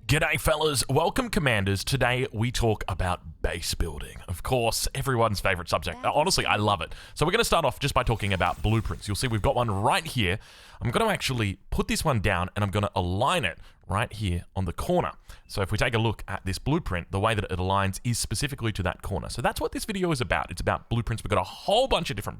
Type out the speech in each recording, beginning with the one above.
G'day fellas, welcome commanders. Today we talk about base building. Of course, everyone's favorite subject. Honestly, I love it. So we're going to start off just by talking about blueprints. You'll see we've got one right here. I'm going to actually put this one down and I'm going to align it right here on the corner. So if we take a look at this blueprint, the way that it aligns is specifically to that corner. So that's what this video is about. It's about blueprints. We've got a whole bunch of different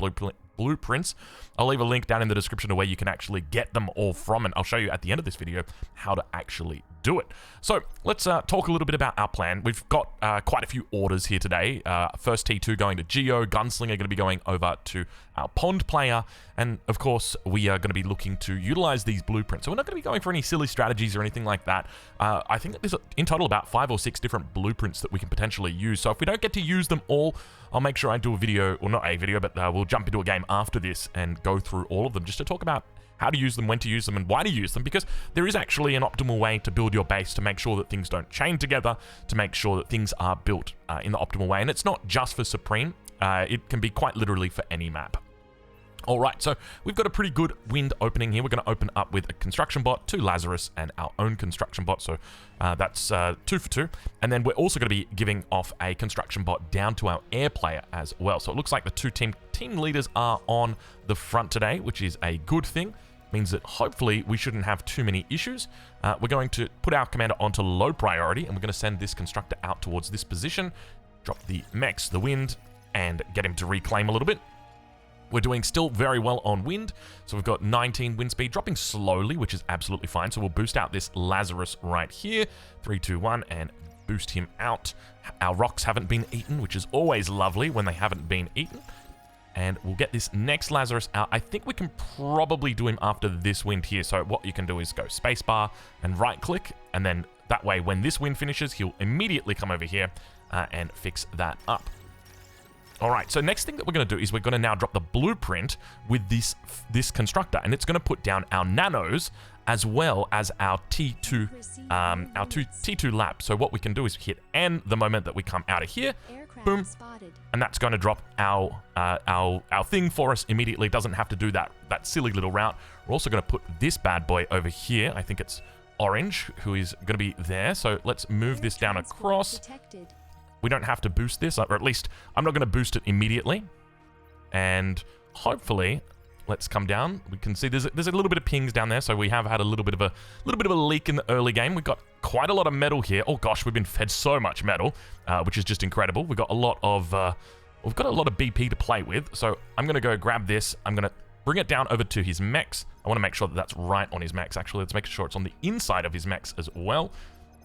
blueprints. I'll leave a link down in the description to where you can actually get them all from, and I'll show you at the end of this video how to actually do it. So let's talk a little bit about our plan. We've got quite a few orders here today. First T2 going to Geo, Gunslinger going to be going over to our Pond player, and of course we are going to be looking to utilize these blueprints. So we're not going to be going for any silly strategies or anything like that. I think that there's in total about 5 or 6 different blueprints that we can potentially use. So if we don't get to use them all, I'll make sure I do a video, or not a video, but we'll jump into a game after this and go through all of them just to talk about how to use them, when to use them, and why to use them, because there is actually an optimal way to build your base to make sure that things don't chain together, to make sure that things are built in the optimal way. And it's not just for Supreme, it can be quite literally for any map. Alright, so we've got a pretty good wind opening here. We're going to open up with a construction bot, 2 Lazarus, and our own construction bot, so that's 2 for 2. And then we're also going to be giving off a construction bot down to our air player as well. So it looks like the 2 team leaders are on the front today, which is a good thing. Means that hopefully we shouldn't have too many issues. We're going to put our commander onto low priority, and we're going to send this constructor out towards this position, drop the mechs, the wind, and get him to reclaim a little bit. We're doing still very well on wind, so we've got 19 wind speed, dropping slowly, which is absolutely fine. So we'll boost out this Lazarus right here, 3, 2, 1, and boost him out. Our rocks haven't been eaten, which is always lovely when they haven't been eaten. And we'll get this next Lazarus out. I think we can probably do him after this wind here. So what you can do is go spacebar and right click, and then that way when this wind finishes, he'll immediately come over here and fix that up. Alright, so next thing that we're going to do is we're going to now drop the blueprint with this constructor, and it's going to put down our nanos as well as our T2 T2 lab. So what we can do is hit N the moment that we come out of here, boom, and that's going to drop our thing for us immediately. Doesn't have to do that silly little route. We're also going to put this bad boy over here. I think it's orange who is going to be there. So let's move this down across. We don't have to boost this, or at least I'm not going to boost it immediately. And hopefully, let's come down. We can see there's a little bit of pings down there, so we have had a little bit of a leak in the early game. We've got quite a lot of metal here. Oh gosh, we've been fed so much metal, which is just incredible. We've got a lot of BP to play with. So I'm going to go grab this. I'm going to bring it down over to his mechs. I want to make sure that that's right on his mechs. Actually, let's make sure it's on the inside of his mechs as well.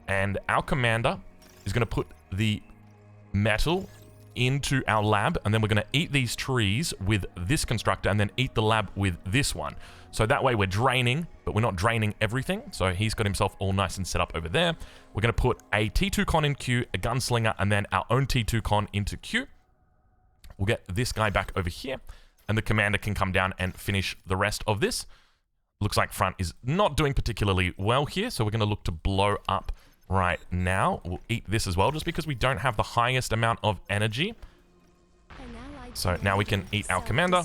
And our commander is going to put the metal into our lab, and then we're going to eat these trees with this constructor and then eat the lab with this one. So that way we're draining, but we're not draining everything. So he's got himself all nice and set up over there. We're going to put a T2 con in Q, a gunslinger, and then our own T2 con into Q. We'll get this guy back over here, and the commander can come down and finish the rest of this. Looks like front is not doing particularly well here, so we're going to look to blow up right now. We'll eat this as well, just because we don't have the highest amount of energy. So now we can eat our commander.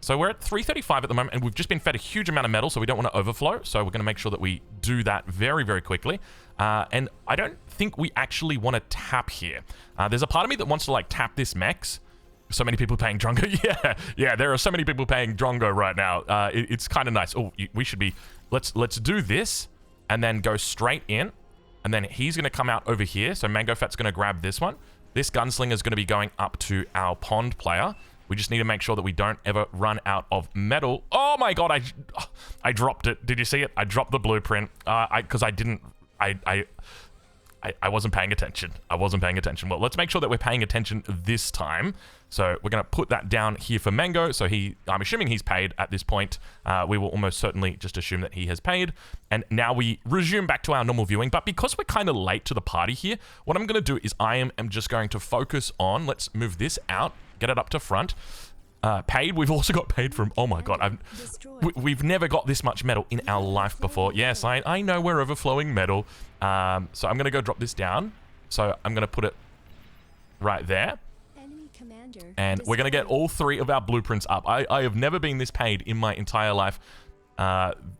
So we're at 335 at the moment, and we've just been fed a huge amount of metal, so we don't want to overflow. So we're going to make sure that we do that very, very quickly. And I don't think we actually want to tap here. There's a part of me that wants to like tap this mechs. So many people paying Drongo. Yeah, there are so many people paying Drongo right now. It's kind of nice. Oh, we should be... Let's do this, and then go straight in. And then he's going to come out over here. So Mango Fat's going to grab this one. This gunslinger is going to be going up to our pond player. We just need to make sure that we don't ever run out of metal. Oh my god, I dropped it. Did you see it? I dropped the blueprint because I wasn't paying attention. Well, let's make sure that we're paying attention this time. So we're going to put that down here for Mango. So I'm assuming he's paid at this point. We will almost certainly just assume that he has paid. And now we resume back to our normal viewing. But because we're kind of late to the party here, what I'm going to do is I am just going to focus on, let's move this out, get it up to front. Paid. We've also got paid from, oh my god, we've never got this much metal in our life before. Yes, I know we're overflowing metal. So I'm going to go drop this down. So I'm going to put it right there. And we're going to get all 3 of our blueprints up. I have never been this paid in my entire life.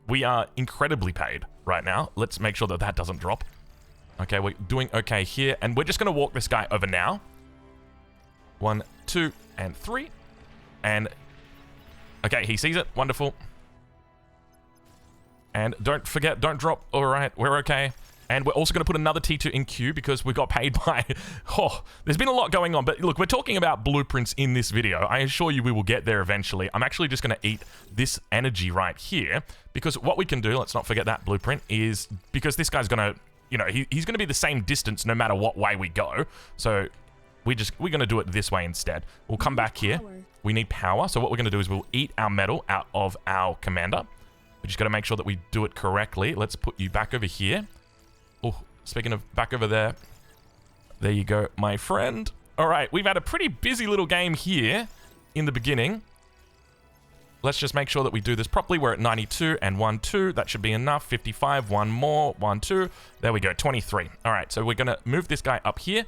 We are incredibly paid right now. Let's make sure that that doesn't drop. Okay, we're doing okay here. And we're just going to walk this guy over now. 1, 2, and 3. And, okay, he sees it. Wonderful. And don't forget, don't drop. All right, we're okay. And we're also going to put another T2 in queue because we got paid by... Oh, there's been a lot going on. But look, we're talking about blueprints in this video. I assure you we will get there eventually. I'm actually just going to eat this energy right here. Because what we can do, let's not forget that blueprint, is... Because this guy's going to... You know, he's going to be the same distance no matter what way we go. So we're going to do it this way instead. We'll come back here. We need power. So what we're going to do is we'll eat our metal out of our commander. We just got to make sure that we do it correctly. Let's put you back over here. Oh, speaking of back over there. There you go, my friend. All right, we've had a pretty busy little game here in the beginning. Let's just make sure that we do this properly. We're at 92 and 1, 2. That should be enough. 55, 1 more, 1, 2. There we go, 23. All right, so we're going to move this guy up here.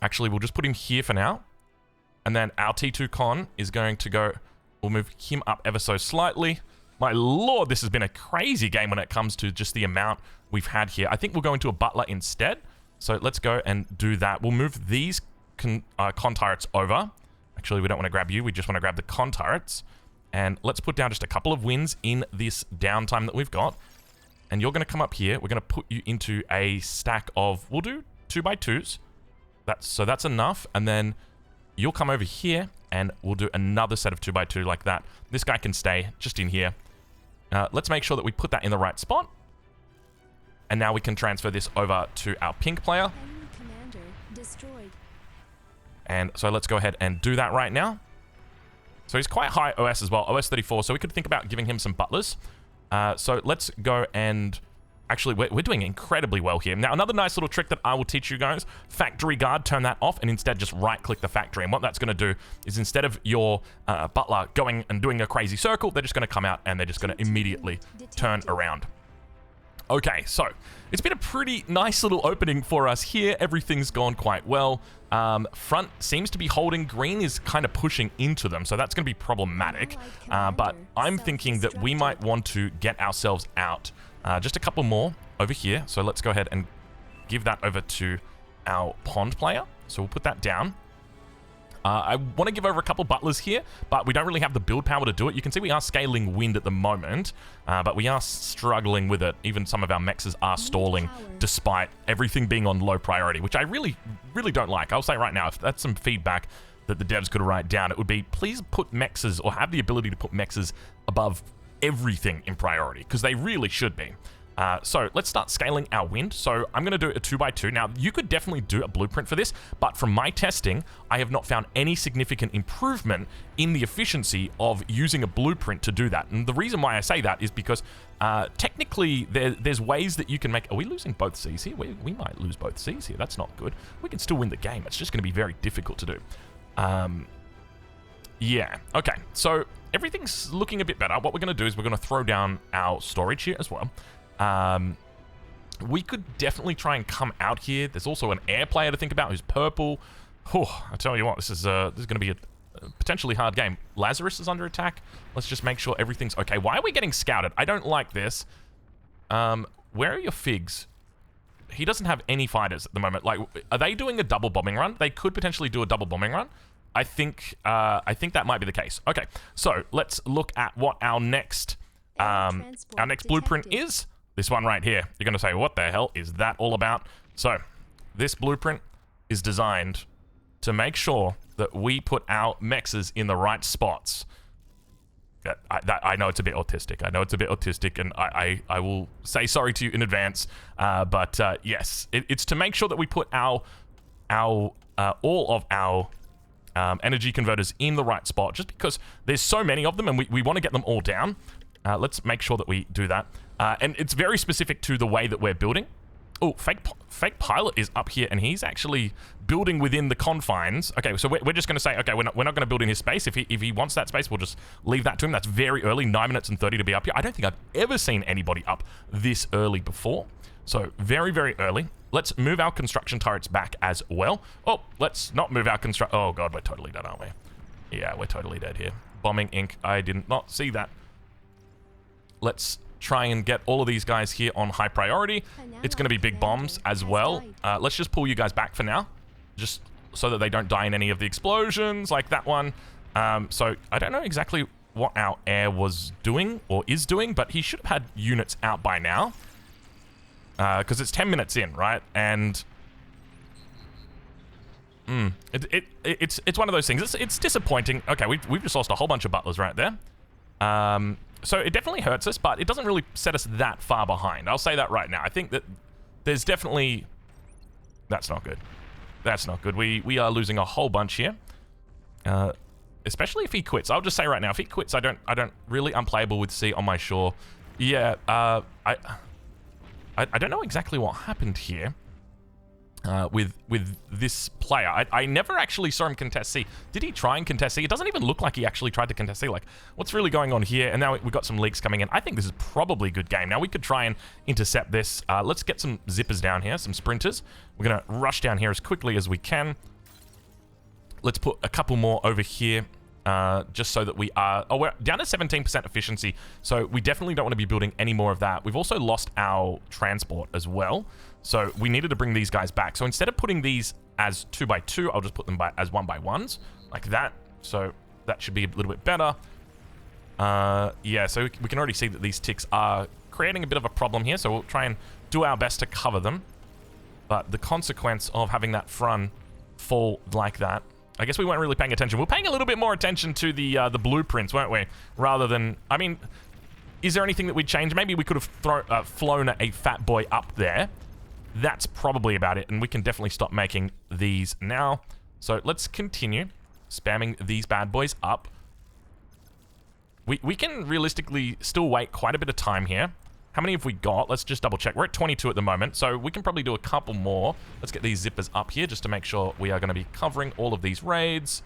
Actually, we'll just put him here for now. And then our T2 con is going to go... We'll move him up ever so slightly. My lord, this has been a crazy game when it comes to just the amount we've had here. I think we'll go into a butler instead. So let's go and do that. We'll move these con turrets over. Actually, we don't want to grab you. We just want to grab the con turrets. And let's put down just a couple of wins in this downtime that we've got. And you're going to come up here. We're going to put you into a stack of... We'll do 2x2s. So that's enough. And then you'll come over here. And we'll do another set of 2x2 like that. This guy can stay just in here. Let's make sure that we put that in the right spot. And now we can transfer this over to our pink player. Commander destroyed. And so let's go ahead and do that right now. So he's quite high OS as well, OS 34. So we could think about giving him some butlers. So let's go and... Actually, we're doing incredibly well here. Now, another nice little trick that I will teach you guys, factory guard, turn that off and instead just right-click the factory. And what that's going to do is instead of your butler going and doing a crazy circle, they're just going to come out and they're just going to immediately turn around. Okay, so it's been a pretty nice little opening for us here. Everything's gone quite well. Front seems to be holding. Green is kind of pushing into them, so that's going to be problematic. But I'm thinking that we might want to get ourselves out. Just a couple more over here. So let's go ahead and give that over to our pond player. So we'll put that down. I want to give over a couple butlers here, but we don't really have the build power to do it. You can see we are scaling wind at the moment, but we are struggling with it. Even some of our mexes are stalling despite everything being on low priority, which I really, really don't like. I'll say right now, if that's some feedback that the devs could write down, it would be please put mexes or have the ability to put mexes above everything in priority, because they really should be. So let's start scaling our wind. So I'm going to do a 2x2. Now, you could definitely do a blueprint for this, but from my testing, I have not found any significant improvement in the efficiency of using a blueprint to do that. And the reason why I say that is because technically there's ways that you can make... Are we losing both C's here? We might lose both C's here. That's not good. We can still win the game. It's just going to be very difficult to do. Yeah. Okay. So everything's looking a bit better. What we're going to do is we're going to throw down our storage here as well. We could definitely try and come out here. There's also an air player to think about who's purple. Oh, I tell you what, this is going to be a potentially hard game. Lazarus is under attack. Let's just make sure everything's okay. Why are we getting scouted? I don't like this. Where are your figs? He doesn't have any fighters at the moment. Like, are they doing a double bombing run? They could potentially do a double bombing run. I think that might be the case. Okay, so let's look at what our next blueprint is. This one right here. You're going to say, what the hell is that all about? So, this blueprint is designed to make sure that we put our mexes in the right spots. I know it's a bit autistic. I know it's a bit autistic, and I will say sorry to you in advance. But yes, it's to make sure that we put all of our energy converters in the right spot, just because there's so many of them, and we want to get them all down. Let's make sure that we do that. And it's very specific to the way that we're building. Oh, fake pilot is up here, and he's actually building within the confines. Okay, so we're just going to say, okay, we're not going to build in his space. If he wants that space, we'll just leave that to him. That's very early, 9 minutes and 30 to be up here. I don't think I've ever seen anybody up this early before. So very, very early. Let's move our construction turrets back as well. Oh, let's not move our Oh, God, we're totally dead, aren't we? Yeah, we're totally dead here. Bombing Inc. I did not see that. Let's try and get all of these guys here on high priority. It's going to be big bombs as well. Let's just pull you guys back for now, just so that they don't die in any of the explosions like that one. So I don't know exactly what our air was doing or is doing, but he should have had units out by now, because it's 10 minutes in, right? And it's one of those things. It's disappointing. Okay, we've just lost a whole bunch of butlers right there. So it definitely hurts us, but it doesn't really set us that far behind. I'll say that right now. I think that there's definitely... That's not good. That's not good. We are losing a whole bunch here. Especially if he quits. I'll just say right now, if he quits, I don't really unplayable with C on my shore. Yeah, I don't know exactly what happened here. With this player. I never actually saw him contest C. Did he try and contest C? It doesn't even look like he actually tried to contest C. Like, what's really going on here? And now we've got some leaks coming in. I think this is probably a good game. Now, we could try and intercept this. Let's get some zippers down here, some sprinters. We're going to rush down here as quickly as we can. Let's put a couple more over here. Just so that we are... Oh, we're down to 17% efficiency, so we definitely don't want to be building any more of that. We've also lost our transport as well, so we needed to bring these guys back. So instead of putting these as 2x2, I'll just put them as 1x1s, like that. So that should be a little bit better. Yeah, so we can already see that these ticks are creating a bit of a problem here, so we'll try and do our best to cover them. But the consequence of having that front fall like that... I guess we weren't really paying attention. We're paying a little bit more attention to the blueprints, weren't we? Rather than... I mean, is there anything that we'd change? Maybe we could have flown a fat boy up there. That's probably about it, and we can definitely stop making these now. So let's continue spamming these bad boys up. We can realistically still wait quite a bit of time here. How many have we got? Let's just double check. We're at 22 at the moment, so we can probably do a couple more. Let's get these zippers up here just to make sure we are going to be covering all of these raids.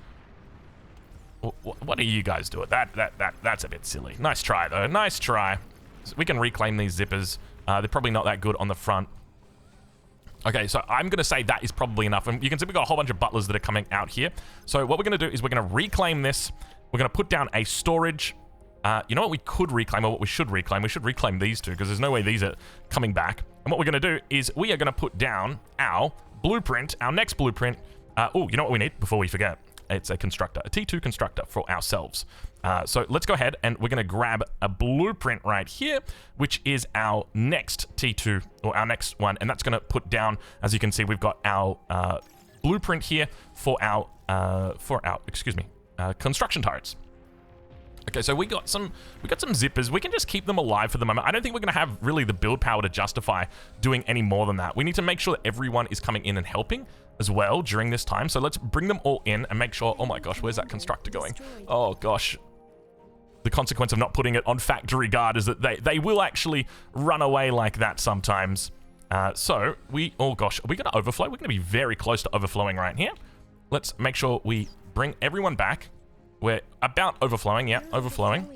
What do you guys do? That's a bit silly. Nice try, though. Nice try. So we can reclaim these zippers. They're probably not that good on the front. Okay, so I'm going to say that is probably enough. And you can see we've got a whole bunch of butlers that are coming out here. So what we're going to do is we're going to reclaim this. We're going to put down a storage... you know what we could reclaim, or what we should reclaim? We should reclaim these two, because there's no way these are coming back. And what we're going to do is we are going to put down our blueprint, our next blueprint. Oh, you know what we need before we forget? It's a constructor, a T2 constructor for ourselves. So let's go ahead and we're going to grab a blueprint right here, which is our next T2, or our next one. And that's going to put down, as you can see, we've got our blueprint here for our construction turrets. Okay, so we got some zippers. We can just keep them alive for the moment. I don't think we're going to have really the build power to justify doing any more than that. We need to make sure that everyone is coming in and helping as well during this time. So let's bring them all in and make sure... Oh my gosh, where's that constructor going? Oh gosh. The consequence of not putting it on factory guard is that they will actually run away like that sometimes. So we... Oh gosh, are we going to overflow? We're going to be very close to overflowing right here. Let's make sure we bring everyone back. We're about overflowing, yeah, overflowing.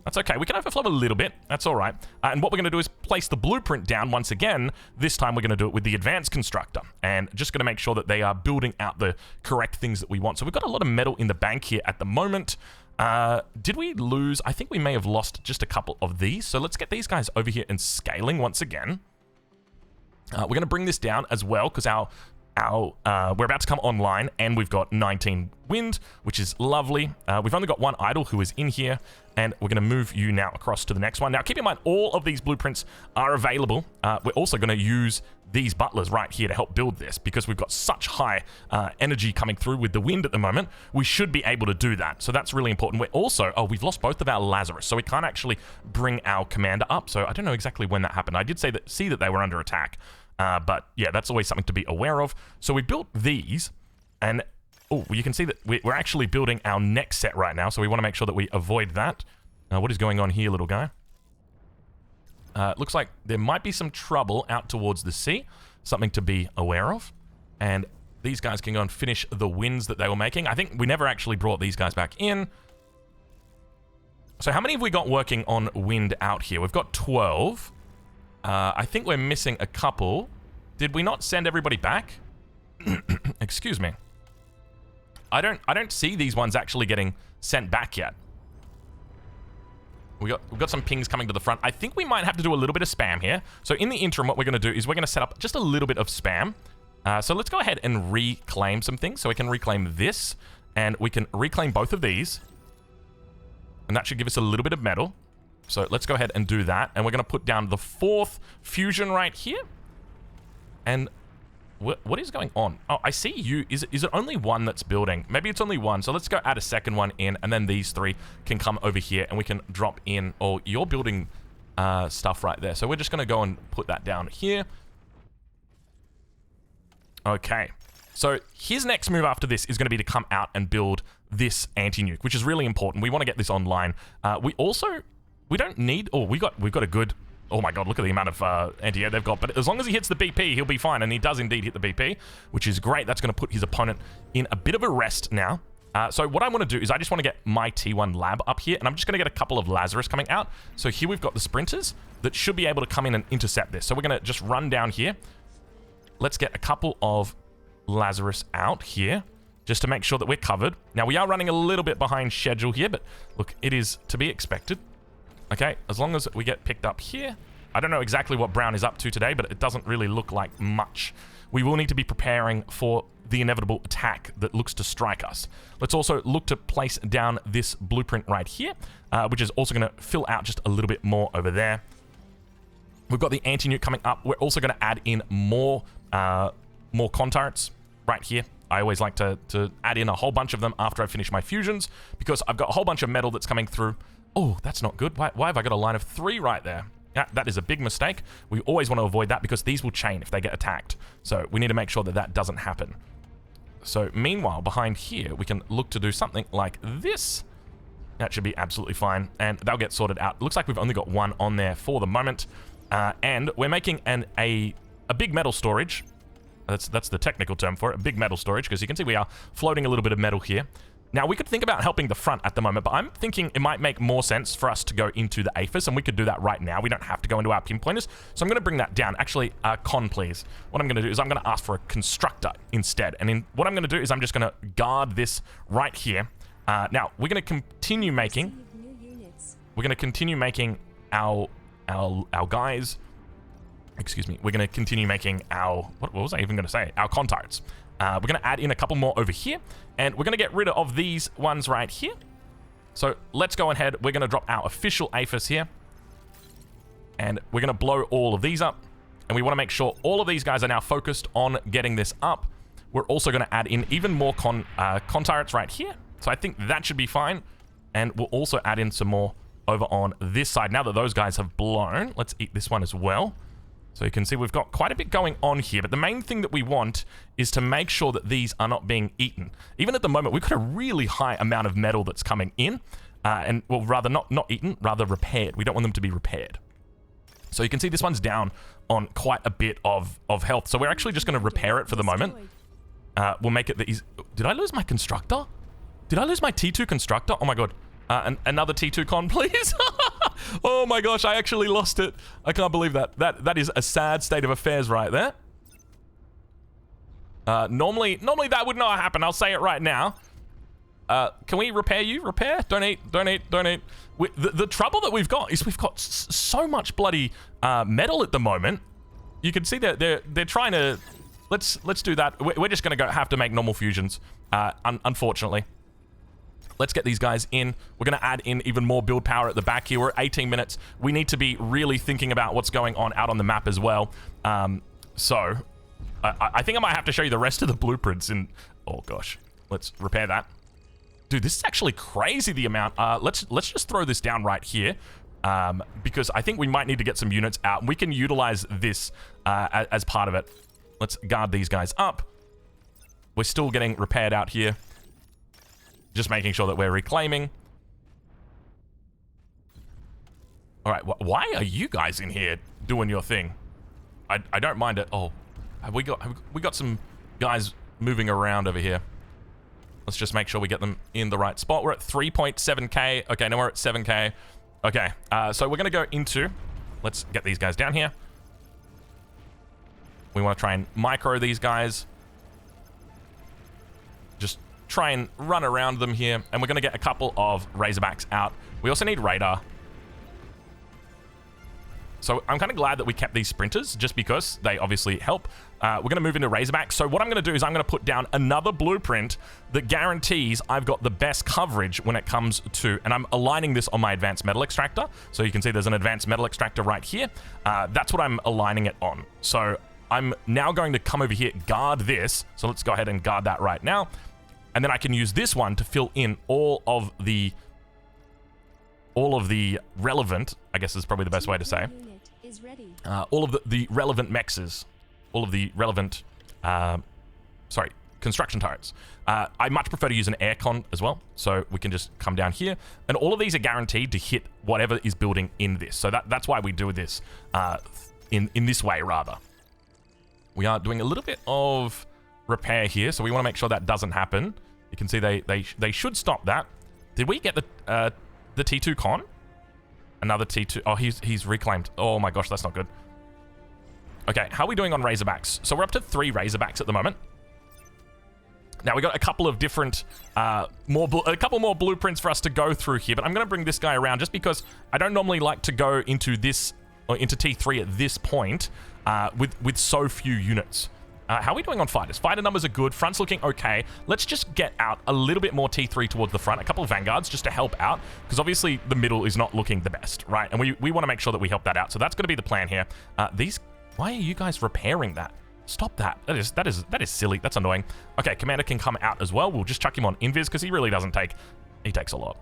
That's okay, we can overflow a little bit, that's all right. And what we're going to do is place the blueprint down once again. This time we're going to do it with the advanced constructor, and just going to make sure that they are building out the correct things that we want. So we've got a lot of metal in the bank here at the moment. Did we lose? I think we may have lost just a couple of these. So let's get these guys over here and scaling once again. We're going to bring this down as well, because we're about to come online, and we've got 19 wind, which is lovely. We've only got one idle who is in here, and we're going to move you now across to the next one. Now, keep in mind, all of these blueprints are available. We're also going to use these butlers right here to help build this, because we've got such high energy coming through with the wind at the moment. We should be able to do that, so that's really important. We're also... Oh, we've lost both of our Lazarus, so we can't actually bring our commander up, so I don't know exactly when that happened. I did see that they were under attack. But yeah, that's always something to be aware of. So we built these, and oh, you can see that we're actually building our next set right now, so we want to make sure that we avoid that. What is going on here, little guy? Looks like there might be some trouble out towards the sea, something to be aware of. And these guys can go and finish the wins that they were making. I think we never actually brought these guys back in. So how many have we got working on wind out here? We've got 12. I think we're missing a couple. Did we not send everybody back? Excuse me. I don't see these ones actually getting sent back yet. We've got some pings coming to the front. I think we might have to do a little bit of spam here. So in the interim, what we're going to do is we're going to set up just a little bit of spam. So let's go ahead and reclaim some things. So we can reclaim this, and we can reclaim both of these. And that should give us a little bit of metal. So let's go ahead and do that. And we're going to put down the 4th fusion right here. And what is going on? Oh, I see you. Is it only one that's building? Maybe it's only one. So let's go add a second one in, and then these 3 can come over here, and we can drop in. Oh, you're building stuff right there. So we're just going to go and put that down here. Okay. So his next move after this is going to be to come out and build this anti-nuke, which is really important. We want to get this online. We don't need... Oh, we've got a good... Oh my god, look at the amount of anti-air they've got. But as long as he hits the BP, he'll be fine. And he does indeed hit the BP, which is great. That's going to put his opponent in a bit of a rest now. So what I want to do is I just want to get my T1 lab up here. And I'm just going to get a couple of Lazarus coming out. So here we've got the sprinters that should be able to come in and intercept this. So we're going to just run down here. Let's get a couple of Lazarus out here just to make sure that we're covered. Now, we are running a little bit behind schedule here, but look, it is to be expected. Okay, as long as we get picked up here. I don't know exactly what Brown is up to today, but it doesn't really look like much. We will need to be preparing for the inevitable attack that looks to strike us. Let's also look to place down this blueprint right here, which is also going to fill out just a little bit more over there. We've got the anti-nuke coming up. We're also going to add in more con turrets right here. I always like to add in a whole bunch of them after I finish my fusions, because I've got a whole bunch of metal that's coming through. Oh, that's not good. Why have I got a line of 3 right there? Yeah, that is a big mistake. We always want to avoid that because these will chain if they get attacked. So we need to make sure that that doesn't happen. So meanwhile, behind here, we can look to do something like this. That should be absolutely fine, and they'll get sorted out. Looks like we've only got 1 on there for the moment. And we're making a big metal storage. That's the technical term for it, a big metal storage, because you can see we are floating a little bit of metal here. Now, we could think about helping the front at the moment, but I'm thinking it might make more sense for us to go into the APHIS, and we could do that right now. We don't have to go into our pinpointers, so I'm going to bring that down. Actually, con, please. What I'm going to do is I'm going to ask for a constructor instead, and what I'm going to do is I'm just going to guard this right here. Now, we're going to continue making... We're going to continue making our guys... Excuse me. We're going to continue making our... What was I even going to say? Our con turrets. We're going to add in a couple more over here, and we're going to get rid of these ones right here. So let's go ahead. We're going to drop our official APHIS here, and we're going to blow all of these up, and we want to make sure all of these guys are now focused on getting this up. We're also going to add in even more con turrets right here, so I think that should be fine, and we'll also add in some more over on this side. Now that those guys have blown, let's eat this one as well. So you can see we've got quite a bit going on here, but the main thing that we want is to make sure that these are not being eaten. Even at the moment, we've got a really high amount of metal that's coming in, and well, rather not eaten, rather repaired. We don't want them to be repaired. So you can see this one's down on quite a bit of health. So we're actually just going to repair it for the moment. We'll make it that he's... Did I lose my constructor? Did I lose my T2 constructor? Oh my god. Another T2 con, please. Oh my gosh, I actually lost it. I can't believe that. That is a sad state of affairs right there. Normally that would not happen. I'll say it right now. Can we repair you? Repair? Don't eat. The trouble that we've got is we've got so much bloody metal at the moment. You can see that they're trying to... Let's do that. We're just going to have to make normal fusions, unfortunately. Let's get these guys in. We're going to add in even more build power at the back here. We're at 18 minutes. We need to be really thinking about what's going on out on the map as well. So, I think I might have to show you the rest of the blueprints in... Oh, gosh. Let's repair that. Dude, this is actually crazy, the amount. Let's just throw this down right here. Because I think we might need to get some units out. We can utilize this as part of it. Let's guard these guys up. We're still getting repaired out here. Just making sure that we're reclaiming. All right, why are you guys in here doing your thing? I don't mind it. Oh, have we got some guys moving around over here? Let's just make sure we get them in the right spot. We're at 3.7k. Okay, now we're at 7k. Okay, so we're gonna go into... Let's get these guys down here. We want to try and micro these guys. Just try and run around them here, and we're going to get a couple of Razorbacks out. We also need radar. So I'm kind of glad that we kept these sprinters just because they obviously help. We're going to move into Razorbacks. So what I'm going to do is I'm going to put down another blueprint that guarantees I've got the best coverage when it comes to, and I'm aligning this on my advanced metal extractor. So you can see there's an advanced metal extractor right here. That's what I'm aligning it on. So I'm now going to come over here, guard this. So let's go ahead and guard that right now. And then I can use this one to fill in all of the relevant, I guess is probably the best way to say, all of the relevant mexes, all of the relevant, construction turrets. I much prefer to use an aircon as well, so we can just come down here, and all of these are guaranteed to hit whatever is building in this. So that's why we do this in this way, rather. We are doing a little bit of repair here, so we want to make sure that doesn't happen. You can see they should stop that. Did we get the T2 con? Another T2. Oh, he's reclaimed. Oh my gosh, that's not good. Okay, how are we doing on Razorbacks? So we're up to 3 Razorbacks at the moment. Now we got a couple of different, a couple more blueprints for us to go through here, but I'm going to bring this guy around just because I don't normally like to go into this, or into T3 at this point, with so few units. How are we doing on fighters? Fighter numbers are good. Front's looking okay. Let's just get out a little bit more T3 towards the front. A couple of vanguards just to help out, because obviously the middle is not looking the best, right? And we want to make sure that we help that out. So that's going to be the plan here. Why are you guys repairing that? Stop that. That is silly. That's annoying. Okay, Commander can come out as well. We'll just chuck him on invis because he really doesn't take. He takes a lot,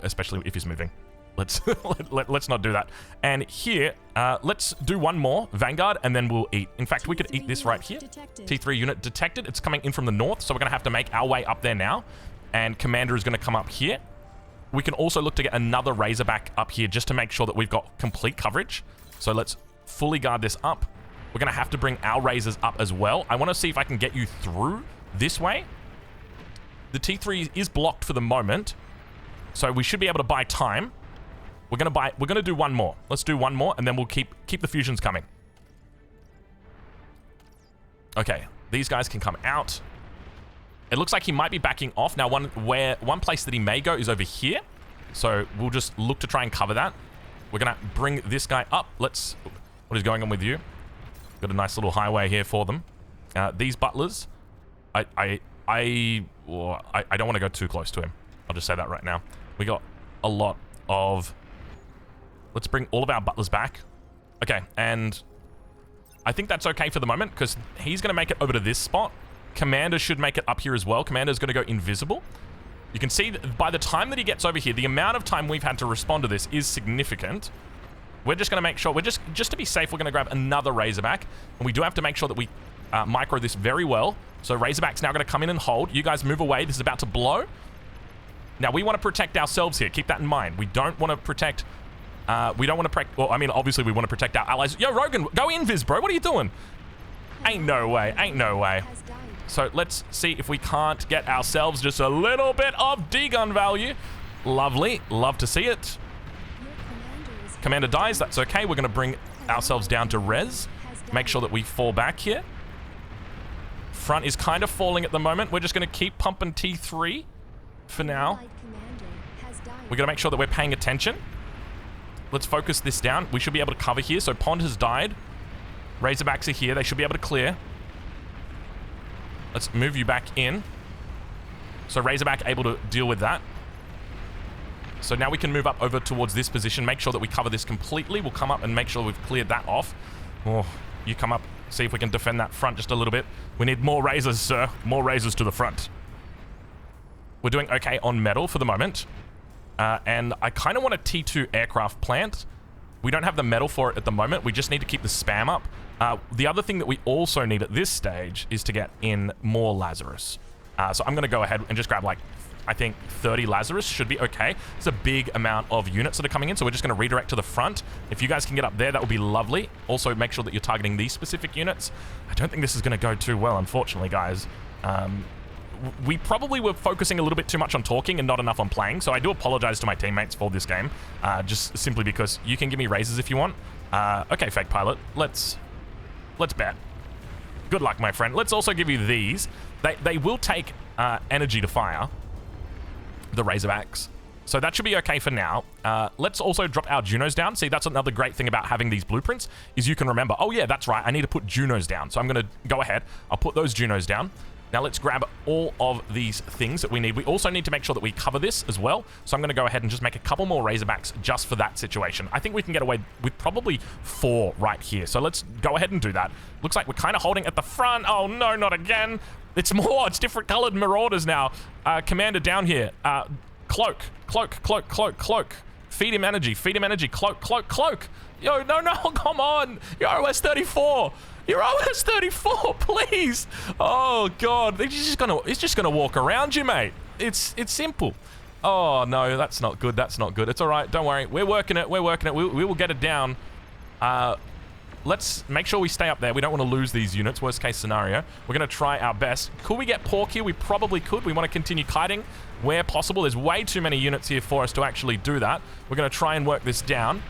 especially if he's moving. Let's not do that. And here, let's do one more Vanguard, and then we'll eat. In fact, we could eat this right here. T3 unit detected. It's coming in from the north, so we're gonna have to make our way up there now. And Commander is gonna come up here. We can also look to get another Razorback up here just to make sure that we've got complete coverage. So let's fully guard this up. We're gonna have to bring our Razors up as well. I want to see if I can get you through this way. The T3 is blocked for the moment, so we should be able to buy time. We're gonna do one more. Let's do one more, and then we'll keep the fusions coming. Okay, these guys can come out. It looks like he might be backing off. Now, one place that he may go is over here. So we'll just look to try and cover that. We're gonna bring this guy up. What is going on with you? Got a nice little highway here for them. These butlers, I don't want to go too close to him. I'll just say that right now. We got a lot of. Let's bring all of our butlers back. Okay, and I think that's okay for the moment because he's going to make it over to this spot. Commander should make it up here as well. Commander's going to go invisible. You can see that by the time that he gets over here, the amount of time we've had to respond to this is significant. We're just going to make sure, just to be safe, we're going to grab another Razorback. And we do have to make sure that we micro this very well. So Razorback's now going to come in and hold. You guys move away. This is about to blow. Now, we want to protect ourselves here. Keep that in mind. We don't want to protect... well, I mean, obviously we want to protect our allies. Yo, Rogan, go invis, bro. What are you doing? Ain't no way. Ain't no way. So let's see if we can't get ourselves just a little bit of D-gun value. Lovely. Love to see it. Commander dies. That's okay. We're going to bring ourselves down to res. Make sure that we fall back here. Front is kind of falling at the moment. We're just going to keep pumping T3 for now. We're going to make sure that we're paying attention. Let's focus this down. We should be able to cover here. So Pond has died. Razorbacks are here. They should be able to clear. Let's move you back in. So Razorback able to deal with that. So now we can move up over towards this position. Make sure that we cover this completely. We'll come up and make sure we've cleared that off. Oh, you come up. See if we can defend that front just a little bit. We need more Razors, sir. More Razors to the front. We're doing okay on metal for the moment. And I kind of want a T2 aircraft plant. We don't have the metal for it at the moment. We just need to keep the spam up. The other thing that we also need at this stage is to get in more Lazarus. So I'm going to go ahead and just grab like, I think 30 Lazarus should be okay. It's a big amount of units that are coming in, so we're just going to redirect to the front. If you guys can get up there, that would be lovely. Also, make sure that you're targeting these specific units. I don't think this is going to go too well, unfortunately, guys. We probably were focusing a little bit too much on talking and not enough on playing, so I do apologize to my teammates for this game, just simply because you can give me raises if you want. Okay, fake pilot, let's bet. Good luck, my friend. Let's also give you these. They will take energy to fire, the Razorbacks, So that should be okay for now. Let's also drop our Junos down. See, that's another great thing about having these blueprints is you can remember, oh yeah, that's right, I need to put Junos down. So I'm going to go ahead. I'll put those Junos down. Now let's grab all of these things that we need. We also need to make sure that we cover this as well. So I'm going to go ahead and just make a couple more Razorbacks just for that situation. I think we can get away with probably 4 right here. So let's go ahead and do that. Looks like we're kind of holding at the front. Oh no, not again. It's more. It's different colored Marauders now. Commander down here. Cloak. Feed him energy. Cloak. Yo, no, come on. You're OS 34. You're OS 34, please. Oh God, he's just gonna walk around you, mate. It's simple. Oh no, that's not good. It's all right. Don't worry. We're working it. We will get it down. Let's make sure we stay up there. We don't want to lose these units. Worst case scenario. We're gonna try our best. Could we get Pork here? We probably could. We want to continue kiting where possible. There's way too many units here for us to actually do that. We're gonna try and work this down.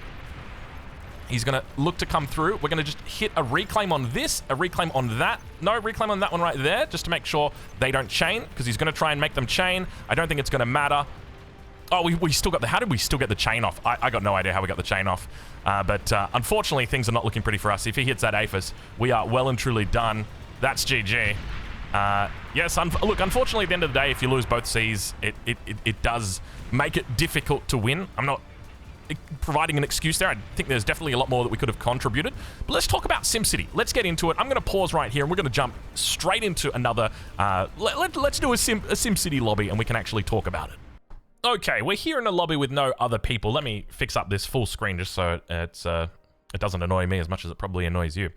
He's going to look to come through. We're going to just hit a reclaim on this, a reclaim on that. No, reclaim on that one right there, just to make sure they don't chain, because he's going to try and make them chain. I don't think it's going to matter. Oh, we still got the... How did we still get the chain off? I got no idea how we got the chain off. But unfortunately, things are not looking pretty for us. If he hits that Aphis, we are well and truly done. That's GG. Yes, look, unfortunately, at the end of the day, if you lose both Cs, it does make it difficult to win. I'm not providing an excuse there. I think there's definitely a lot more that we could have contributed. But let's talk about SimCity. Let's get into it. I'm going to pause right here and we're going to jump straight into another... let's do a SimCity lobby and we can actually talk about it. Okay, we're here in a lobby with no other people. Let me fix up this full screen just so it doesn't annoy me as much as it probably annoys you.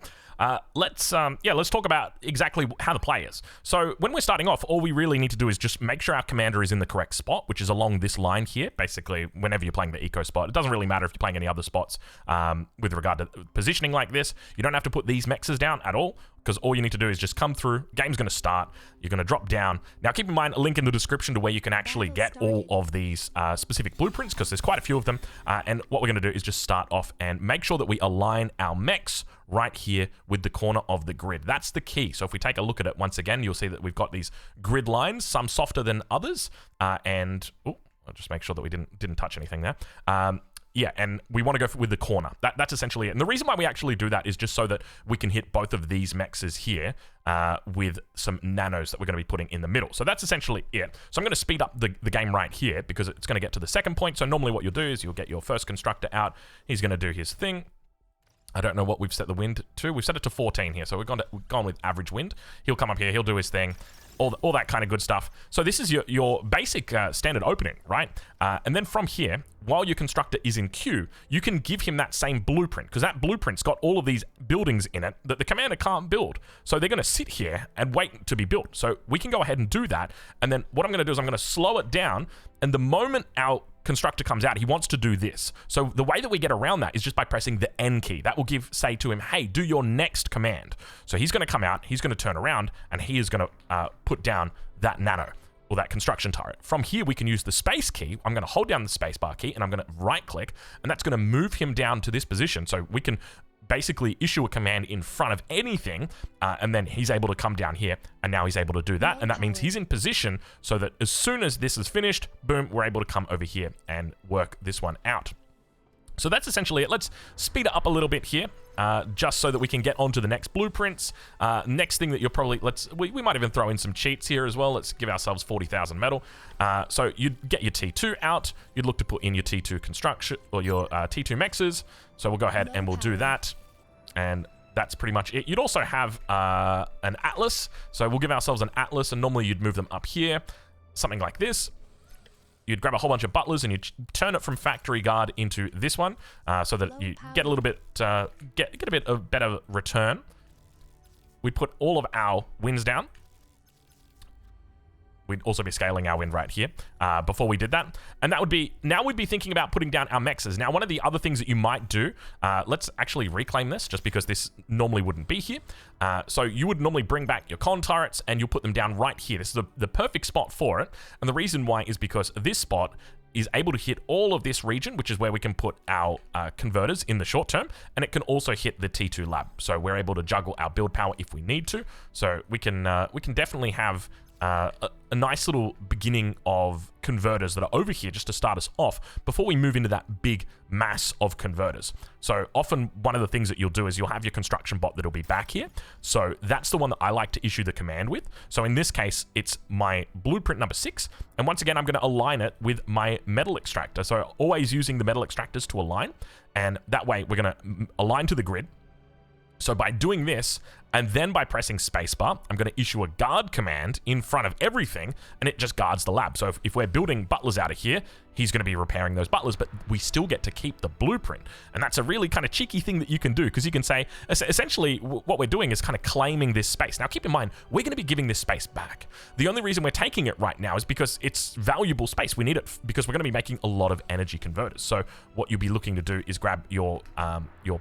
Let's talk about exactly how the play is. So when we're starting off, all we really need to do is just make sure our commander is in the correct spot, which is along this line here. Basically, whenever you're playing the eco spot, it doesn't really matter if you're playing any other spots with regard to positioning like this. You don't have to put these mexes down at all, because all you need to do is just come through. Game's going to start. You're going to drop down. Now, keep in mind a link in the description to where you can actually get all of these specific blueprints, because there's quite a few of them. And what we're going to do is just start off and make sure that we align our mechs right here with the corner of the grid. That's the key. So if we take a look at it once again, you'll see that we've got these grid lines, some softer than others. And I'll just make sure that we didn't touch anything there. Yeah, and we want to go with the corner. That's essentially it. And the reason why we actually do that is just so that we can hit both of these mexes here with some nanos that we're going to be putting in the middle. So that's essentially it. So I'm going to speed up the game right here because it's going to get to the second point. So normally what you'll do is you'll get your first constructor out. He's going to do his thing. I don't know what we've set the wind to. We've set it to 14 here, so we've gone with average wind. He'll come up here. He'll do his thing. All that kind of good stuff. So this is your basic standard opening, right? And then from here, while your constructor is in queue, you can give him that same blueprint, because that blueprint's got all of these buildings in it that the commander can't build. So they're going to sit here and wait to be built. So we can go ahead and do that. And then what I'm going to do is I'm going to slow it down. And the moment our constructor comes out, he wants to do this. So the way that we get around that is just by pressing the N key. That will say to him, hey, do your next command. So he's going to come out, he's going to turn around, and he is going to put down that nano, or that construction turret. From here, we can use the space key. I'm going to hold down the space bar key, and I'm going to right click, and that's going to move him down to this position. So we can basically issue a command in front of anything, and then he's able to come down here, and now he's able to do that, and that means he's in position so that as soon as this is finished, boom, we're able to come over here and work this one out. So that's essentially it. Let's speed it up a little bit here, just so that we can get onto the next blueprints. Next thing that you're probably, we might even throw in some cheats here as well. Let's give ourselves 40,000 metal. So you'd get your T2 out. You'd look to put in your T2 construction, or your T2 mexes. So we'll go ahead and we'll do that. And that's pretty much it. You'd also have an Atlas. So we'll give ourselves an Atlas, and normally you'd move them up here, something like this. You'd grab a whole bunch of butlers and you'd turn it from factory guard into this one, so that you get a little bit, get a bit of better return. We'd put all of our winds down. We'd also be scaling our wind right here before we did that. And that would be, now we'd be thinking about putting down our mexes. Now, one of the other things that you might do, let's actually reclaim this just because this normally wouldn't be here. So you would normally bring back your con turrets and you'll put them down right here. This is the perfect spot for it. And the reason why is because this spot is able to hit all of this region, which is where we can put our converters in the short term, and it can also hit the T2 lab. So we're able to juggle our build power if we need to. So we can definitely have a nice little beginning of converters that are over here just to start us off before we move into that big mass of converters. So often one of the things that you'll do is you'll have your construction bot that'll be back here. So that's the one that I like to issue the command with. So in this case, it's my blueprint number 6. And once again, I'm going to align it with my metal extractor. So always using the metal extractors to align. And that way we're going to align to the grid. So by doing this, and then by pressing spacebar, I'm going to issue a guard command in front of everything, and it just guards the lab. So if we're building butlers out of here, he's going to be repairing those butlers, but we still get to keep the blueprint. And that's a really kind of cheeky thing that you can do, because you can say, essentially, what we're doing is kind of claiming this space. Now, keep in mind, we're going to be giving this space back. The only reason we're taking it right now is because it's valuable space. We need it because we're going to be making a lot of energy converters. So what you'll be looking to do is grab your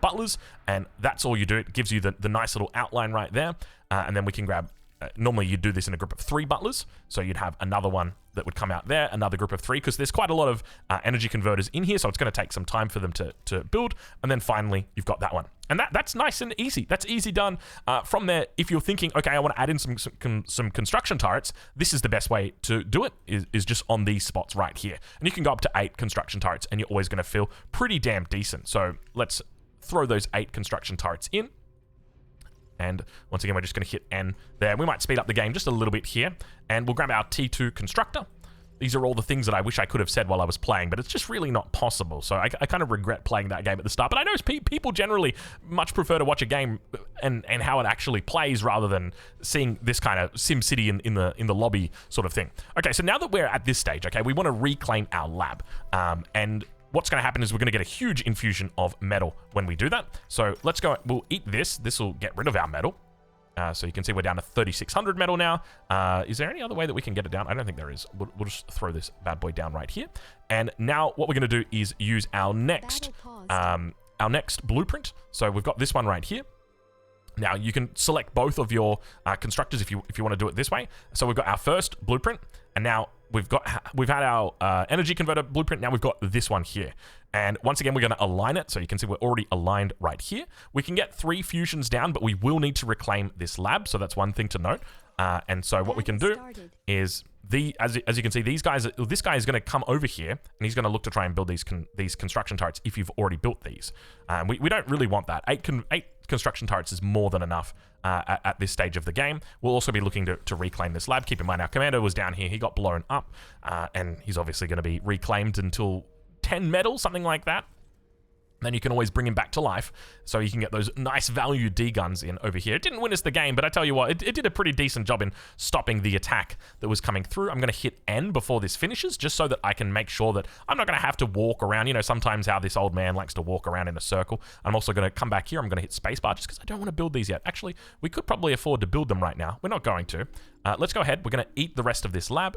butlers, and that's all you do. It gives you the nice little outline right there, and then we can grab normally you'd do this in a group of 3 butlers, so you'd have another one that would come out there, another group of 3, because there's quite a lot of energy converters in here, so it's going to take some time for them to build, and then finally you've got that one. And that's nice and easy. That's easy done. From there, if you're thinking, okay, I want to add in some construction turrets, this is the best way to do it, is just on these spots right here. And you can go up to 8 construction turrets, and you're always going to feel pretty damn decent. So let's throw those 8 construction turrets in. And once again, we're just going to hit N there. We might speed up the game just a little bit here. And we'll grab our T2 constructor. These are all the things that I wish I could have said while I was playing, but it's just really not possible. So I kind of regret playing that game at the start. But I know people generally much prefer to watch a game and how it actually plays rather than seeing this kind of SimCity in the lobby sort of thing. Okay, so now that we're at this stage, okay, we want to reclaim our lab. And what's going to happen is we're going to get a huge infusion of metal when we do that. So let's go. We'll eat this. This will get rid of our metal. So you can see we're down to 3,600 metal now. Is there any other way that we can get it down? I don't think there is. We'll just throw this bad boy down right here. And now what we're going to do is use our next blueprint. So we've got this one right here. Now you can select both of your constructors if you want to do it this way. So we've got our first blueprint, and now we've had our energy converter blueprint. Now we've got this one here, and once again we're going to align it. So you can see we're already aligned right here. We can get 3 fusions down, but we will need to reclaim this lab. So that's one thing to note. And so what we can do is as you can see, this guy is going to come over here, and he's going to look to try and build these construction turrets if you've already built these. We don't really want that. 8 construction turrets is more than enough at this stage of the game. We'll also be looking to reclaim this lab. Keep in mind, our commander was down here. He got blown up, and he's obviously going to be reclaimed until 10 metal, something like that. Then you can always bring him back to life, so you can get those nice value D guns in over here. It didn't win us the game, but I tell you what, it did a pretty decent job in stopping the attack that was coming through. I'm going to hit N before this finishes, just so that I can make sure that I'm not going to have to walk around. You know, sometimes how this old man likes to walk around in a circle. I'm also going to come back here. I'm going to hit spacebar just because I don't want to build these yet. Actually, we could probably afford to build them right now. We're not going to. Let's go ahead. We're going to eat the rest of this lab.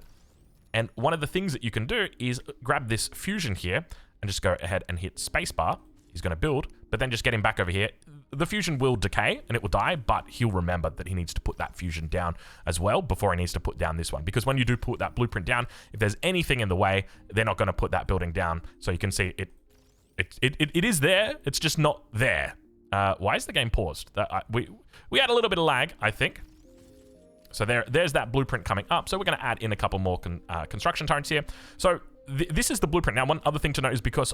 And one of the things that you can do is grab this fusion here and just go ahead and hit spacebar. He's going to build, but then just get him back over here. The fusion will decay and it will die, but he'll remember that he needs to put that fusion down as well before he needs to put down this one. Because when you do put that blueprint down, if there's anything in the way, they're not going to put that building down. So you can see it is there. It's just not there. Why is the game paused? We had a little bit of lag, I think. So there's that blueprint coming up. So we're going to add in a couple more construction turrets here. So this is the blueprint. Now, one other thing to note is because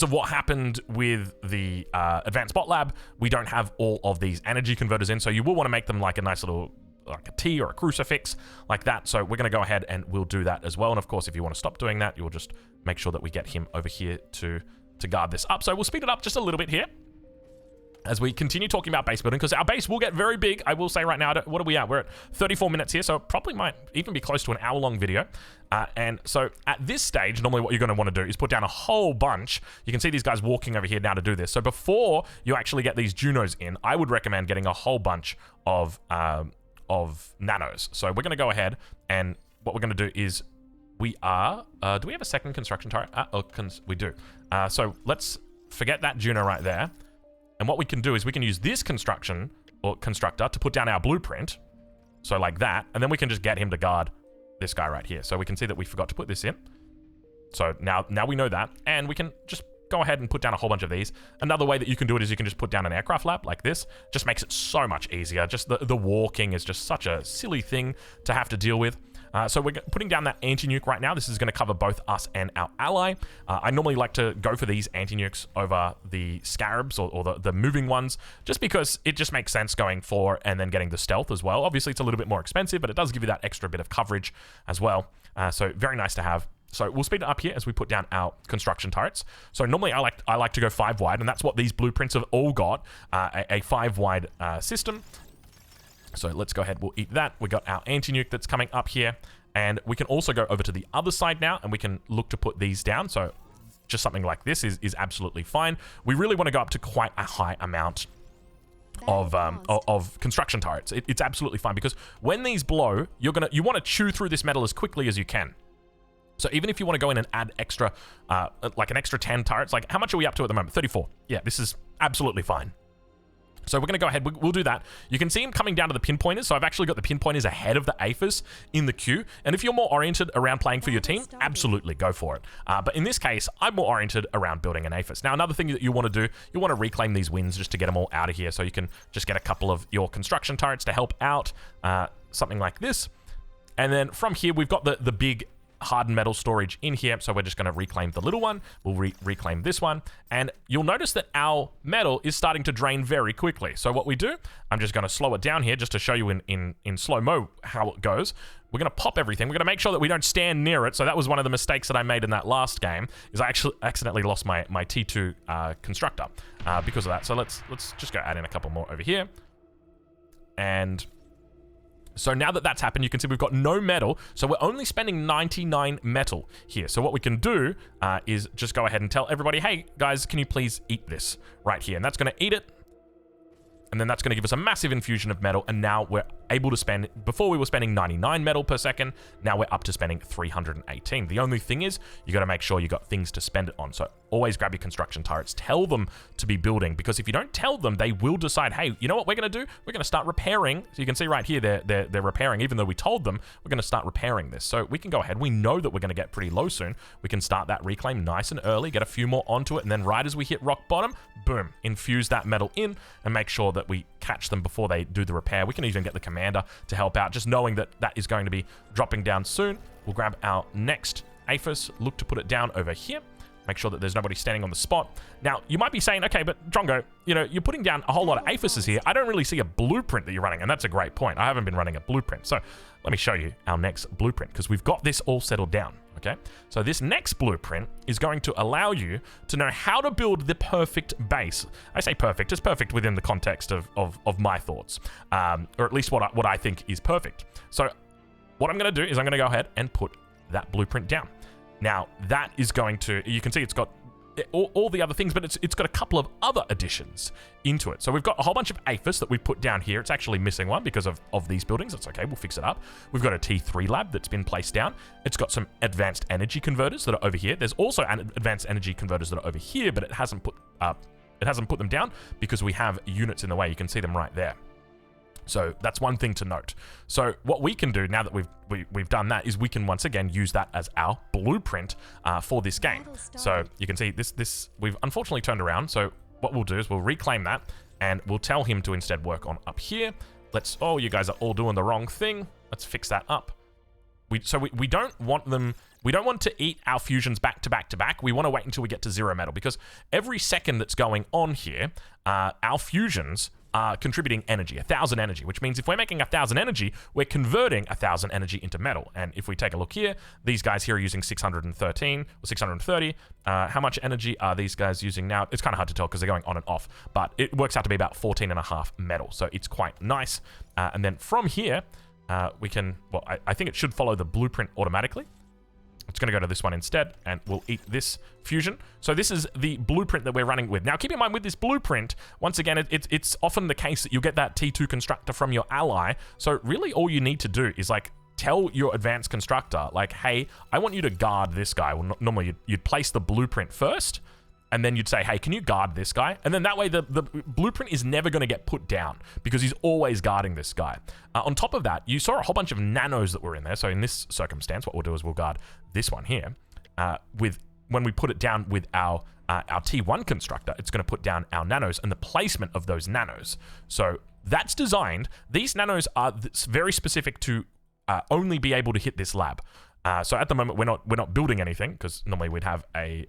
of what happened with the advanced bot lab, we don't have all of these energy converters in, so you will want to make them like a nice little, like a T or a crucifix like that. So we're going to go ahead and we'll do that as well. And of course, if you want to stop doing that, you'll just make sure that we get him over here to guard this up. So we'll speed it up just a little bit here as we continue talking about base building, because our base will get very big. I will say right now, what are we at? We're at 34 minutes here, so it probably might even be close to an hour-long video. And so at this stage, normally what you're going to want to do is put down a whole bunch. You can see these guys walking over here now to do this. So before you actually get these Junos in, I would recommend getting a whole bunch of nanos. So we're going to go ahead, and what we're going to do is do we have a second construction turret? We do. So let's forget that Juno right there. And what we can do is we can use this constructor to put down our blueprint. So like that. And then we can just get him to guard this guy right here. So we can see that we forgot to put this in. So now we know that. And we can just go ahead and put down a whole bunch of these. Another way that you can do it is you can just put down an aircraft lab like this. Just makes it so much easier. Just the walking is just such a silly thing to have to deal with. So we're putting down that anti-nuke right now. This is going to cover both us and our ally. I normally like to go for these anti-nukes over the scarabs or the moving ones, just because it just makes sense going for and then getting the stealth as well. Obviously, it's a little bit more expensive, but it does give you that extra bit of coverage as well. So very nice to have. So we'll speed it up here as we put down our construction turrets. So normally I like to go 5 wide, and that's what these blueprints have all got, a 5 wide system. So let's go ahead, we'll eat that. We got our anti-nuke that's coming up here, and we can also go over to the other side now, and we can look to put these down. So just something like this is absolutely fine. We really want to go up to quite a high amount of construction turrets. It's absolutely fine, because when these blow, you want to chew through this metal as quickly as you can. So even if you want to go in and add extra, like an extra 10 turrets, like how much are we up to at the moment? 34. Yeah, this is absolutely fine. So we're going to go ahead, we'll do that. You can see him coming down to the pinpointers, so I've actually got the pinpointers ahead of the APHIS in the queue, and if you're more oriented around playing for your team, absolutely, go for it. But in this case, I'm more oriented around building an APHIS. Now, another thing that you want to do, you want to reclaim these wins just to get them all out of here, so you can just get a couple of your construction turrets to help out, something like this. And then from here, we've got the big hardened metal storage in here, so we're just going to reclaim the little one. We'll reclaim this one, and you'll notice that our metal is starting to drain very quickly. So what we do, I'm just going to slow it down here just to show you in slow-mo how it goes. We're going to pop everything. We're going to make sure that we don't stand near it. So that was one of the mistakes that I made in that last game, is I actually accidentally lost my T2 constructor because of that. So let's just go add in a couple more over here. And so now that that's happened, you can see we've got no metal, so we're only spending 99 metal here. So what we can do is just go ahead and tell everybody, hey, guys, can you please eat this right here? And that's going to eat it, and then that's going to give us a massive infusion of metal, and now we're able to spend, before we were spending 99 metal per second, now we're up to spending 318. The only thing is, you got to make sure you got things to spend it on. So always grab your construction turrets, tell them to be building, because if you don't tell them, they will decide, hey, you know what we're going to do? We're going to start repairing. So you can see right here, they're repairing, even though we told them we're going to start repairing this. So we can go ahead. We know that we're going to get pretty low soon. We can start that reclaim nice and early, get a few more onto it, and then right as we hit rock bottom, boom, infuse that metal in and make sure that we catch them before they do the repair. We can even get the commander to help out, just knowing that that is going to be dropping down soon. We'll grab our next APHIS, look to put it down over here. Make sure that there's nobody standing on the spot. Now, you might be saying, okay, but Drongo, you know, you're putting down a whole lot of APHISes here. I don't really see a blueprint that you're running, and that's a great point. I haven't been running a blueprint. So let me show you our next blueprint, because we've got this all settled down, okay? So this next blueprint is going to allow you to know how to build the perfect base. I say perfect, it's perfect within the context of my thoughts, or at least what I think is perfect. So what I'm going to do is I'm going to go ahead and put that blueprint down. Now, that is going to, you can see it's got all the other things, but it's got a couple of other additions into it. So we've got a whole bunch of APHIS that we've put down here. It's actually missing one because of these buildings. That's okay, we'll fix it up. We've got a T3 lab that's been placed down. It's got some advanced energy converters that are over here. There's also advanced energy converters that are over here, but it hasn't put them down because we have units in the way. You can see them right there. So that's one thing to note. So what we can do now that we've done that is we can once again use that as our blueprint for this game. So you can see this we've unfortunately turned around. So what we'll do is we'll reclaim that and we'll tell him to instead work on up here. Oh, you guys are all doing the wrong thing. Let's fix that up. We don't want them. We don't want to eat our fusions back to back to back. We want to wait until we get to 0 metal, because every second that's going on here, our fusions are contributing energy, 1,000 energy, which means if we're making 1,000 energy, we're converting 1,000 energy into metal. And if we take a look here, these guys here are using 613 or 630. How much energy are these guys using now? It's kind of hard to tell because they're going on and off, but it works out to be about 14.5 metal. So it's quite nice. And then from here, we can, well, I think it should follow the blueprint automatically. It's going to go to this one instead, and we'll eat this fusion. So this is the blueprint that we're running with. Now, keep in mind with this blueprint, once again, it's often the case that you'll get that T2 constructor from your ally. So really all you need to do is like tell your advanced constructor, like, hey, I want you to guard this guy. Well, normally you'd place the blueprint first, and then you'd say, hey, can you guard this guy? And then that way the blueprint is never going to get put down because he's always guarding this guy. On top of that, you saw a whole bunch of nanos that were in there. So in this circumstance, what we'll do is we'll guard this one here when we put it down with our our T1 constructor, it's going to put down our nanos and the placement of those nanos. So that's designed. These nanos are very specific to only be able to hit this lab. So at the moment, we're not building anything, because normally we'd have a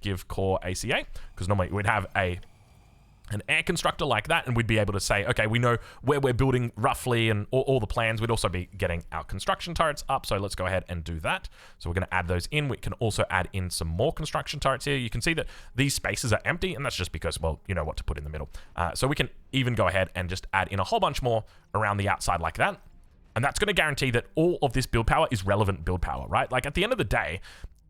give core ACA, because normally we'd have an air constructor like that, and we'd be able to say, okay, we know where we're building roughly and all the plans. We'd also be getting our construction turrets up, so let's go ahead and do that. So we're going to add those in. We can also add in some more construction turrets here. You can see that these spaces are empty, and that's just because, well, you know what to put in the middle. So we can even go ahead and just add in a whole bunch more around the outside like that. And that's going to guarantee that all of this build power is relevant build power, right? Like, at the end of the day,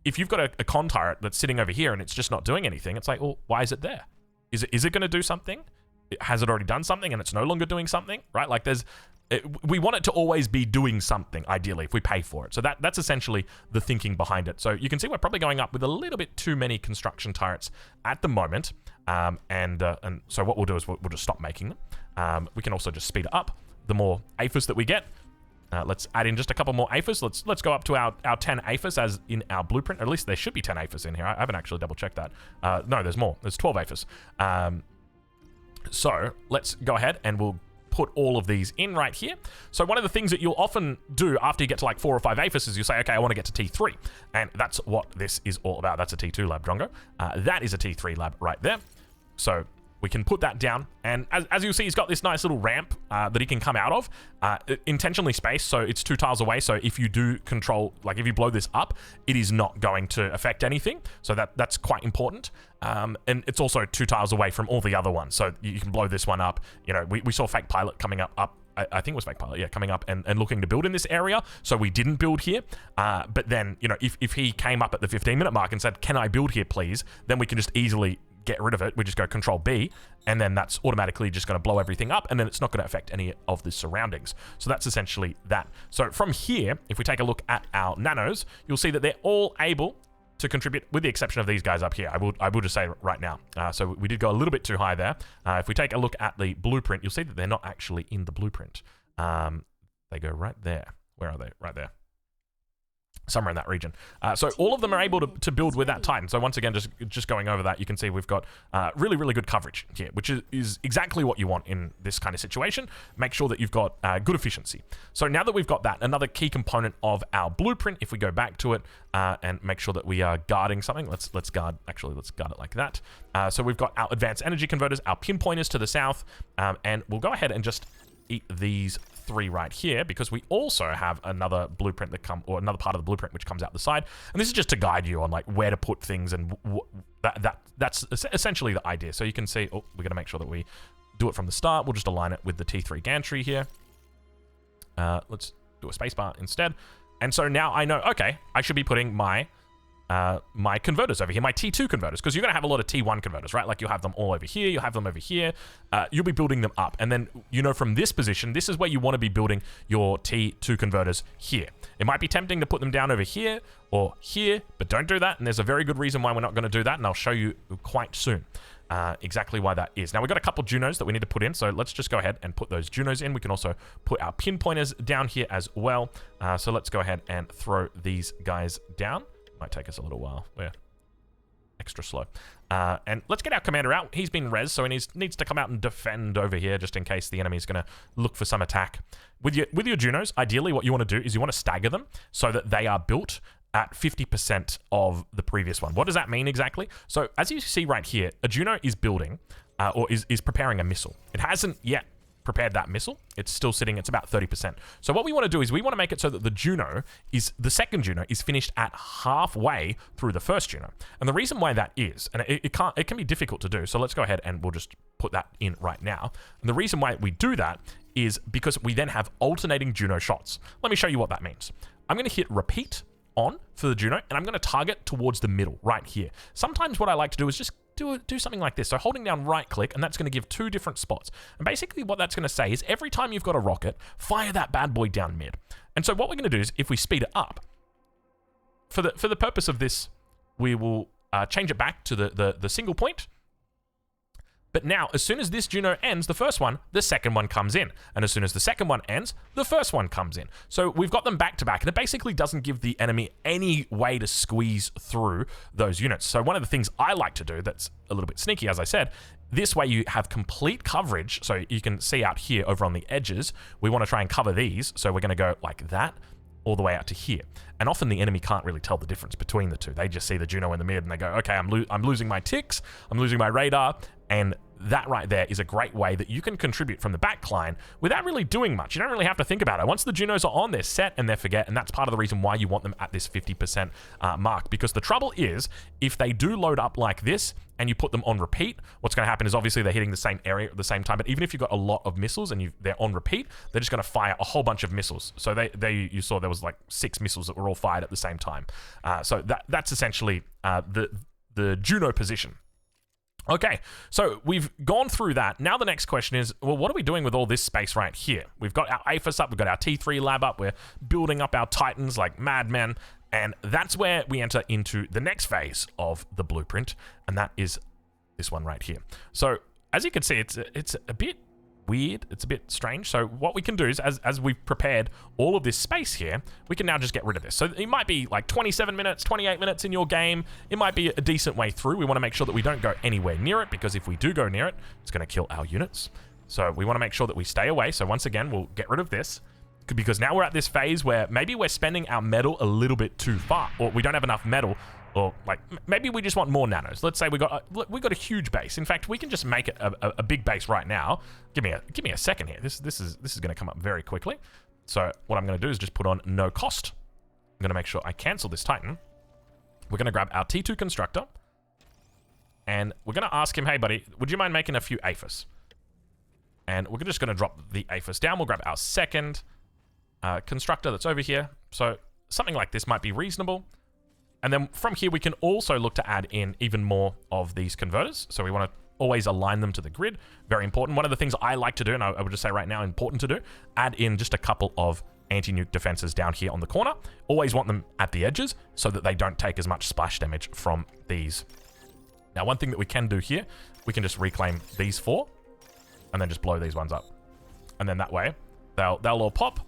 if you've got a con turret that's sitting over here and it's just not doing anything, it's like, well, why is it there? Is it going to do something? Has it already done something and it's no longer doing something, right? Like, we want it to always be doing something, ideally, if we pay for it. So that's essentially the thinking behind it. So you can see we're probably going up with a little bit too many construction turrets at the moment. And so what we'll do is we'll just stop making them. We can also just speed it up. The more APHIS that we get, let's add in just a couple more APHIS. Let's go up to our 10 APHIS as in our blueprint. Or at least there should be 10 APHIS in here. I haven't actually double checked that. No, there's more. There's 12 APHIS. So let's go ahead and we'll put all of these in right here. So one of the things that you'll often do after you get to like 4 or 5 APHIS is you say, okay, I want to get to T3. And that's what this is all about. That's a T2 lab, Drongo. That is a T3 lab right there. So we can put that down, and as you'll see, he's got this nice little ramp that he can come out of, intentionally spaced, so it's 2 tiles away, so if you do control, like if you blow this up, it is not going to affect anything, so that's quite important, and it's also 2 tiles away from all the other ones, so you can blow this one up. You know, we saw Fake Pilot coming up I think it was Fake Pilot, yeah, coming up and looking to build in this area, so we didn't build here, but then, you know, if he came up at the 15-minute mark and said, can I build here, please, then we can just easily get rid of it. We just go Control B, and then that's automatically just going to blow everything up, and then it's not going to affect any of the surroundings. So that's essentially that. So from here, if we take a look at our nanos, you'll see that they're all able to contribute, with the exception of these guys up here. I will just say right now. So we did go a little bit too high there. If we take a look at the blueprint, you'll see that they're not actually in the blueprint. They go right there. Where are they? Right there. Somewhere in that region. So all of them are able to build with that Titan. So once again, just going over that, you can see we've got really, really good coverage here, which is exactly what you want in this kind of situation. Make sure that you've got good efficiency. So now that we've got that, another key component of our blueprint, if we go back to it and make sure that we are guarding something, let's guard it like that. So we've got our advanced energy converters, our pinpointers to the south, and we'll go ahead and just eat these 3 right here, because we also have another blueprint or another part of the blueprint which comes out the side, and this is just to guide you on like where to put things, and that's essentially the idea. So you can see, we're going to make sure that we do it from the start. We'll just align it with the T3 gantry here. Let's do a spacebar instead, and so now I know, okay, I should be putting my converters over here, my T2 converters, because you're going to have a lot of T1 converters, right? Like you'll have them all over here, you'll have them over here, you'll be building them up, and then, you know, from this position, this is where you want to be building your T2 converters here. It might be tempting to put them down over here or here, but don't do that, and there's a very good reason why we're not going to do that, and I'll show you quite soon exactly why that is. Now, we've got a couple Junos that we need to put in, so let's just go ahead and put those Junos in. We can also put our pinpointers down here as well, so let's go ahead and throw these guys down. Might take us a little while. We're extra slow. And let's get our commander out. He's been res, so he needs to come out and defend over here just in case the enemy is going to look for some attack. With your Junos, ideally what you want to do is you want to stagger them so that they are built at 50% of the previous one. What does that mean exactly? So as you see right here, a Juno is building or is preparing a missile. It hasn't yet prepared that missile. It's still sitting, it's about 30%. So what we want to do is we want to make it so that the second Juno is finished at halfway through the first Juno. And the reason why that is, and it can be difficult to do, so let's go ahead and we'll just put that in right now. And the reason why we do that is because we then have alternating Juno shots. Let me show you what that means. I'm going to hit repeat on for the Juno, and I'm going to target towards the middle right here. Sometimes what I like to do is just do something like this. So holding down right click, and that's going to give 2 different spots. And basically what that's going to say is every time you've got a rocket, fire that bad boy down mid. And so what we're going to do is if we speed it up, for the purpose of this, we will change it back to the single point. But now, as soon as this Juno ends, the first one, the second one comes in. And as soon as the second one ends, the first one comes in. So we've got them back to back, and it basically doesn't give the enemy any way to squeeze through those units. So one of the things I like to do that's a little bit sneaky, as I said, this way you have complete coverage. So you can see out here over on the edges, we want to try and cover these. So we're going to go like that all the way out to here. And often the enemy can't really tell the difference between the two. They just see the Juno in the mid and they go, okay, I'm losing my ticks, I'm losing my radar, and that right there is a great way that you can contribute from the backline without really doing much. You don't really have to think about it. Once the Junos are on, they're set and they forget, and that's part of the reason why you want them at this 50% mark. Because the trouble is, if they do load up like this and you put them on repeat, what's going to happen is obviously they're hitting the same area at the same time, but even if you've got a lot of missiles and they're on repeat, they're just going to fire a whole bunch of missiles. So you saw there was like 6 missiles that were all fired at the same time. So that's essentially the Juno position. Okay, so we've gone through that. Now the next question is, well, what are we doing with all this space right here? We've got our APHIS up, we've got our T3 lab up, we're building up our Titans like madmen, and that's where we enter into the next phase of the blueprint, and that is this one right here. So, as you can see, it's a bit weird, it's a bit strange. So what we can do is, as we've prepared all of this space here, we can now just get rid of this. So it might be like 27 minutes, 28 minutes in your game. It might be a decent way through. We want to make sure that we don't go anywhere near it, because if we do go near it, it's going to kill our units. So we want to make sure that we stay away. So once again, we'll get rid of this, because now we're at this phase where maybe we're spending our metal a little bit too far, or we don't have enough metal, or like maybe we just want more nanos. Let's say we got a huge base. In fact, we can just make it a big base right now. Give me a second here. This is going to come up very quickly. So what I'm going to do is just put on no cost. I'm going to make sure I cancel this Titan. We're going to grab our T2 constructor, and we're going to ask him, hey buddy, would you mind making a few APHIS? And we're just going to drop the APHIS down. We'll grab our second constructor that's over here. So something like this might be reasonable. And then from here, we can also look to add in even more of these converters. So we want to always align them to the grid. Very important. One of the things I like to do, and I would just say right now, important to do, add in just a couple of anti-nuke defenses down here on the corner. Always want them at the edges so that they don't take as much splash damage from these. Now, one thing that we can do here, we can just reclaim these 4 and then just blow these ones up. And then that way, they'll all pop,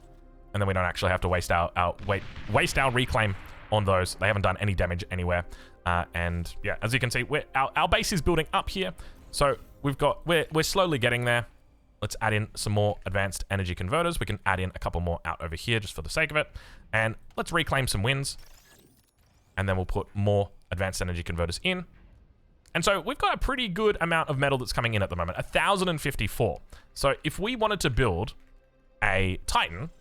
and then we don't actually have to waste our reclaim on those. They haven't done any damage anywhere. And yeah, as you can see, our base is building up here. So we're slowly getting there. Let's add in some more advanced energy converters. We can add in a couple more out over here just for the sake of it. And let's reclaim some wins. And then we'll put more advanced energy converters in. And so we've got a pretty good amount of metal that's coming in at the moment, 1,054. So if we wanted to build a Titan,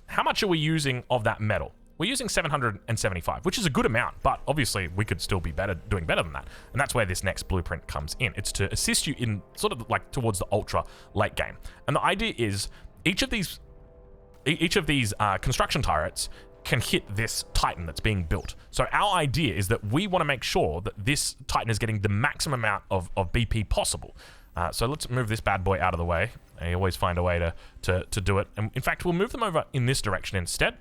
how much are we using of that metal? We're using 775, which is a good amount, but obviously we could still be doing better than that. And that's where this next blueprint comes in. It's to assist you in sort of like towards the ultra late game. And the idea is each of these construction turrets can hit this Titan that's being built. So our idea is that we want to make sure that this Titan is getting the maximum amount of BP possible. So let's move this bad boy out of the way. I always find a way to do it. And in fact, we'll move them over in this direction instead.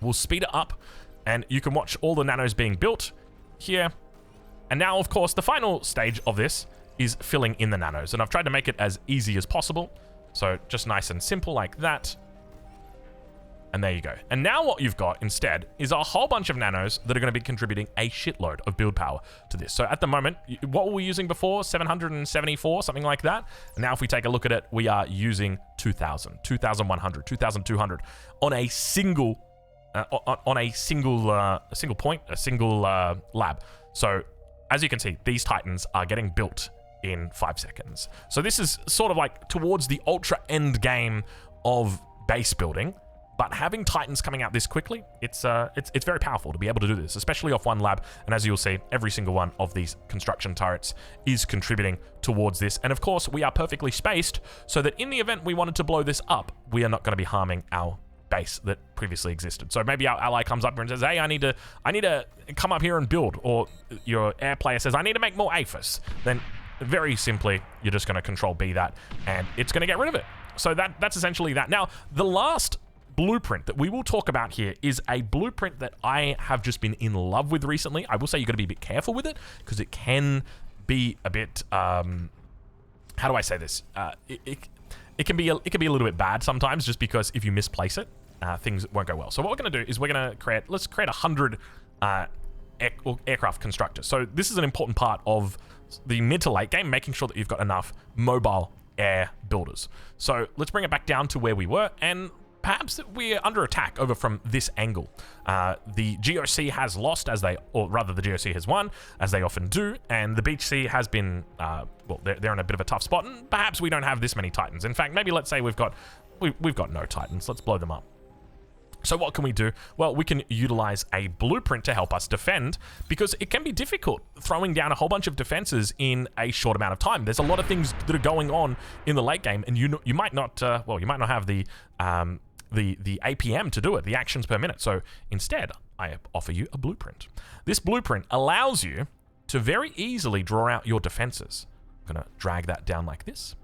We'll speed it up, and you can watch all the nanos being built here. And now, of course, the final stage of this is filling in the nanos. And I've tried to make it as easy as possible. So just nice and simple like that. And there you go. And now what you've got instead is a whole bunch of nanos that are going to be contributing a shitload of build power to this. So at the moment, what were we using before? 774, something like that. And now if we take a look at it, we are using 2,000, 2,100, 2,200 on a single lab. So as you can see, these Titans are getting built in 5 seconds. So this is sort of like towards the ultra end game of base building. But having Titans coming out this quickly, it's very powerful to be able to do this, especially off one lab. And as you'll see, every single one of these construction turrets is contributing towards this. And of course, we are perfectly spaced so that in the event we wanted to blow this up, we are not going to be harming our base that previously existed. So maybe our ally comes up here and says, hey, I need to come up here and build. Or your air player says, I need to make more APHIS. Then very simply, you're just going to control B that, and it's going to get rid of it. So that's essentially that. Now, the last blueprint that we will talk about here is a blueprint that I have just been in love with recently. I will say you've got to be a bit careful with it because it can be a bit how do I say this? It can be a little bit bad sometimes, just because if you misplace it, things won't go well. So what we're going to do is we're going to let's create 100 aircraft constructors. So this is an important part of the mid to late game, making sure that you've got enough mobile air builders. So let's bring it back down to where we were, and perhaps that we're under attack over from this angle. The GOC has lost or rather the GOC has won, as they often do, and the Beach Sea has been, well, they're in a bit of a tough spot, and perhaps we don't have this many Titans. In fact, maybe let's say we've got no Titans. Let's blow them up. So what can we do? Well, we can utilize a blueprint to help us defend, because it can be difficult throwing down a whole bunch of defenses in a short amount of time. There's a lot of things that are going on in the late game, and you might not have the APM to do it, the actions per minute. So instead, I offer you a blueprint. This blueprint allows you to very easily draw out your defenses. I'm gonna drag that down like this,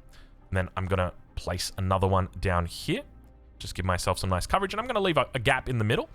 and then I'm gonna place another one down here. Just give myself some nice coverage, and I'm going to leave a gap in the middle.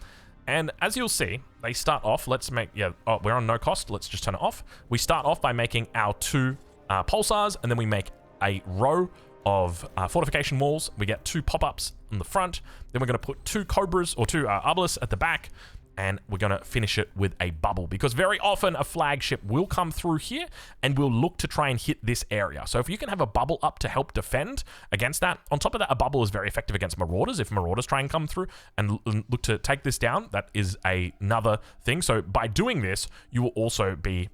And as you'll see, they start off, we're on no cost, let's just turn it off. We start off by making our 2 pulsars, and then we make a row of fortification walls. We get 2 pop-ups on the front, then we're going to put 2 cobras, or 2 obelisks at the back, and we're going to finish it with a bubble, because very often a flagship will come through here and will look to try and hit this area. So if you can have a bubble up to help defend against that, on top of that, a bubble is very effective against marauders. If marauders try and come through and look to take this down, that is another thing. So by doing this, you will also be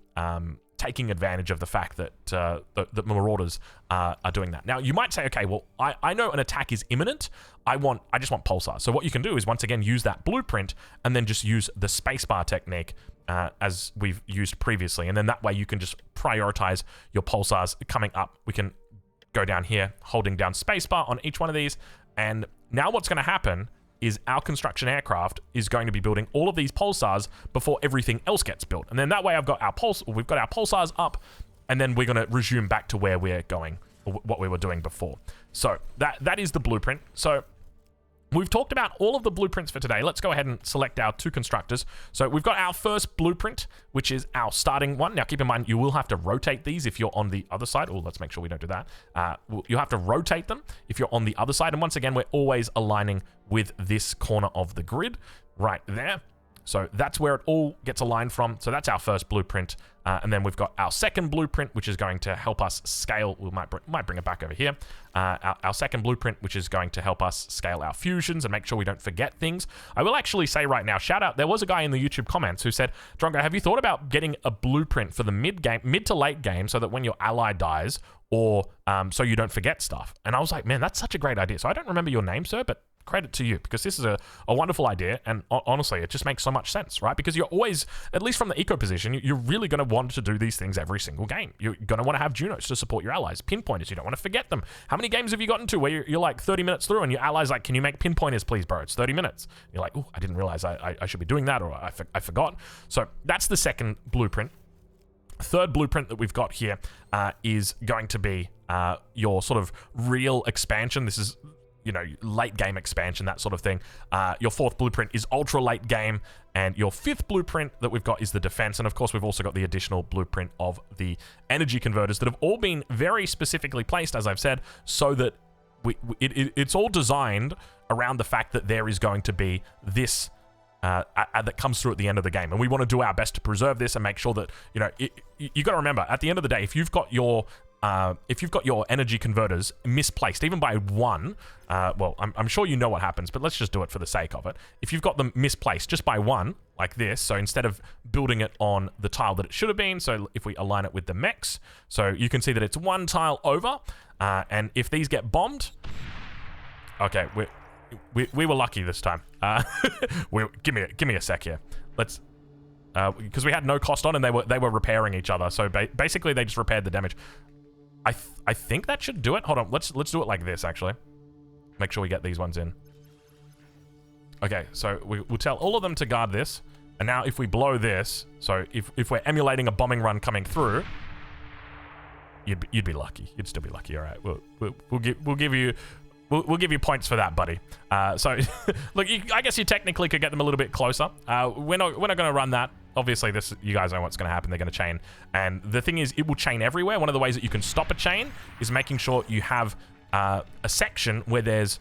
taking advantage of the fact that the marauders are doing that. Now, you might say, okay, well, I know an attack is imminent. I just want pulsars. So what you can do is, once again, use that blueprint and then just use the spacebar technique as we've used previously. And then that way you can just prioritize your pulsars coming up. We can go down here, holding down spacebar on each one of these. And now what's going to happen is our construction aircraft is going to be building all of these pulsars before everything else gets built. And then that way we've got our pulsars up, and then we're going to resume back to where we're going, or what we were doing before. So that is the blueprint. So we've talked about all of the blueprints for today. Let's go ahead and select our 2 constructors. So we've got our first blueprint, which is our starting one. Now, keep in mind, you will have to rotate these if you're on the other side. Oh, let's make sure we don't do that. You have to rotate them if you're on the other side. And once again, we're always aligning with this corner of the grid right there. So that's where it all gets aligned from. So that's our first blueprint. And then we've got our second blueprint, which is going to help us scale. We might bring it back over here. Our second blueprint, which is going to help us scale our fusions and make sure we don't forget things. I will actually say right now, shout out, there was a guy in the YouTube comments who said, Drongo, have you thought about getting a blueprint for the mid to late game, so that when your ally dies, or so you don't forget stuff? And I was like, man, that's such a great idea. So I don't remember your name, sir, but credit to you, because this is a wonderful idea, and honestly, it just makes so much sense, right? Because you're always, at least from the eco position, you're really going to want to do these things every single game. You're going to want to have Junos to support your allies, pinpointers, you don't want to forget them. How many games have you gotten to where you're like 30 minutes through and your allies like, can you make pinpointers please, bro? It's 30 minutes. You're like, oh, I didn't realize I should be doing that, or I forgot. So that's the second blueprint. Third blueprint that we've got here is going to be your sort of real expansion. This is, late game expansion, that sort of thing. Your fourth blueprint is ultra late game, and your fifth blueprint that we've got is the defense. And of course, we've also got the additional blueprint of the energy converters that have all been very specifically placed, as I've said, so that it's all designed around the fact that there is going to be this that comes through at the end of the game, and we want to do our best to preserve this and make sure that you got to remember, at the end of the day, if you've got your energy converters misplaced, even by 1, well, I'm sure you know what happens, but let's just do it for the sake of it. If you've got them misplaced just by 1, like this, so instead of building it on the tile that it should have been, so if we align it with the mechs, so you can see that it's 1 tile over, and if these get bombed, okay, we were lucky this time. Give me a sec here. Let's, because we had no cost on, and they were repairing each other, so basically they just repaired the damage. I think that should do it. Hold on, let's do it like this, actually. Make sure we get these ones in. Okay, so we'll tell all of them to guard this, and now if we blow this, so if we're emulating a bombing run coming through, you'd be lucky. You'd still be lucky. All right, we'll give you points for that, buddy. So look, I guess you technically could get them a little bit closer. We're not going to run that obviously this, you guys know what's going to happen. They're going to chain. And the thing is, it will chain everywhere. One of the ways that you can stop a chain is making sure you have a section where there's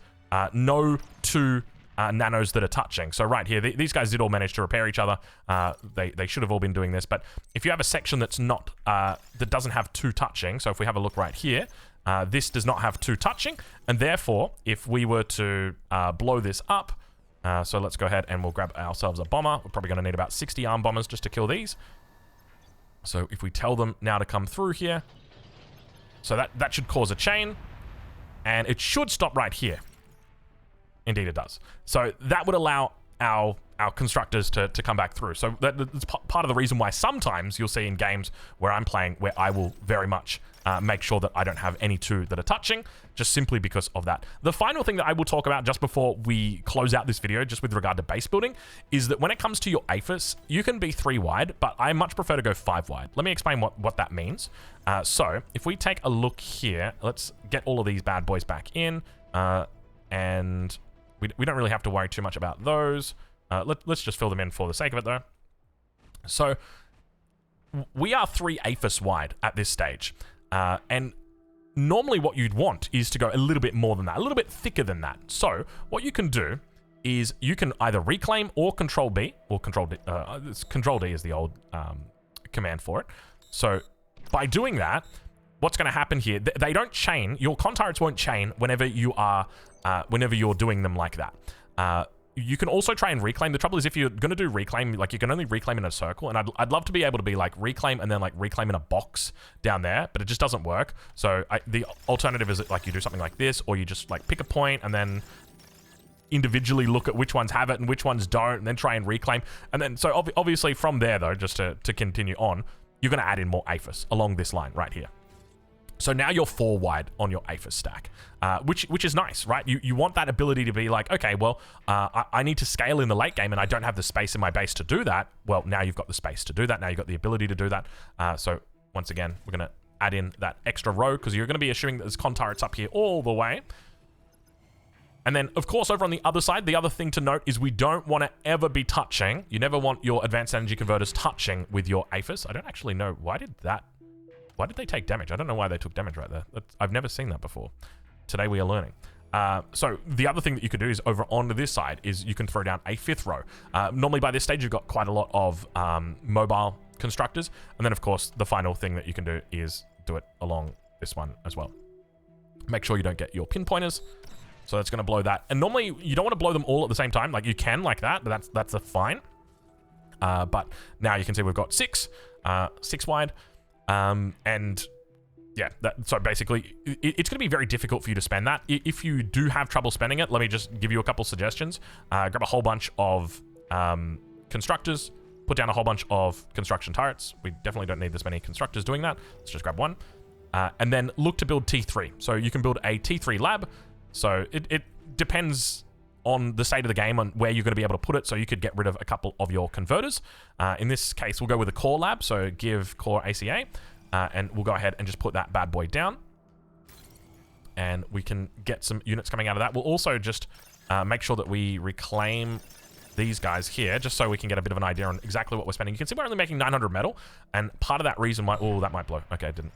no two nanos that are touching. So right here, these guys did all manage to repair each other. They should have all been doing this. But if you have a section that's not, that doesn't have two touching, so if we have a look right here, this does not have two touching, and therefore, if we were to blow this up, so let's go ahead and we'll grab ourselves a bomber. We're probably going to need about 60 arm bombers just to kill these. So if we tell them now to come through here, so that should cause a chain, and it should stop right here. Indeed it does. So that would allow our constructors to come back through. So that's part of the reason why sometimes you'll see in games where I'm playing where I will very much make sure that I don't have any two that are touching, just simply because of that. The final thing that I will talk about just before we close out this video, just with regard to base building, is that when it comes to your APHIS, you can be 3 wide, but I much prefer to go 5 wide. Let me explain what that means. So if we take a look here, let's get all of these bad boys back in, and we don't really have to worry too much about those. Let's just fill them in for the sake of it, though. So we are 3 APHIS wide at this stage. And normally what you'd want is to go a little bit more than that, a little bit thicker than that. So what you can do is you can either reclaim or Control B, or Control D. Control D is the old command for it. So by doing that, what's going to happen here, they don't chain, your con turrets won't chain whenever you're doing them like that. You can also try and reclaim. The trouble is, if you're going to do reclaim, like, you can only reclaim in a circle, and I'd love to be able to be like reclaim and then like reclaim in a box down there, but it just doesn't work. So the alternative is like you do something like this, or you just like pick a point and then individually look at which ones have it and which ones don't, and then try and reclaim. And then, so obviously from there though, just to continue on, you're going to add in more APHIS along this line right here. So now you're 4 wide on your APHIS stack, which is nice, right? You want that ability to be like, okay, well, I need to scale in the late game and I don't have the space in my base to do that. Well, now you've got the space to do that. Now you've got the ability to do that. So once again, we're going to add in that extra row because you're going to be assuming that there's con turrets up here all the way. And then, of course, over on the other side, the other thing to note is we don't want to ever be touching. You never want your advanced energy converters touching with your APHIS. I don't actually know. Why did they take damage? I don't know why they took damage right there. I've never seen that before. Today we are learning. So the other thing that you could do is over on this side is you can throw down a 5th row. Normally by this stage you've got quite a lot of mobile constructors. And then of course the final thing that you can do is do it along this one as well. Make sure you don't get your pinpointers. So that's going to blow that. And normally you don't want to blow them all at the same time. Like you can like that, but that's a fine. But now you can see we've got 6 wide. And yeah, so basically it's going to be very difficult for you to spend that. If you do have trouble spending it, let me just give you a couple suggestions. Grab a whole bunch of constructors, put down a whole bunch of construction turrets. We definitely don't need this many constructors doing that. Let's just grab one. And then look to build T3. So you can build a T3 lab. So it depends on the state of the game on where you're going to be able to put it. So you could get rid of a couple of your converters. In this case, we'll go with a core lab. So give core ACA. And we'll go ahead and just put that bad boy down. And we can get some units coming out of that. We'll also just make sure that we reclaim these guys here, just so we can get a bit of an idea on exactly what we're spending. You can see we're only making 900 metal. And part of that reason why... Oh, that might blow. Okay, it didn't.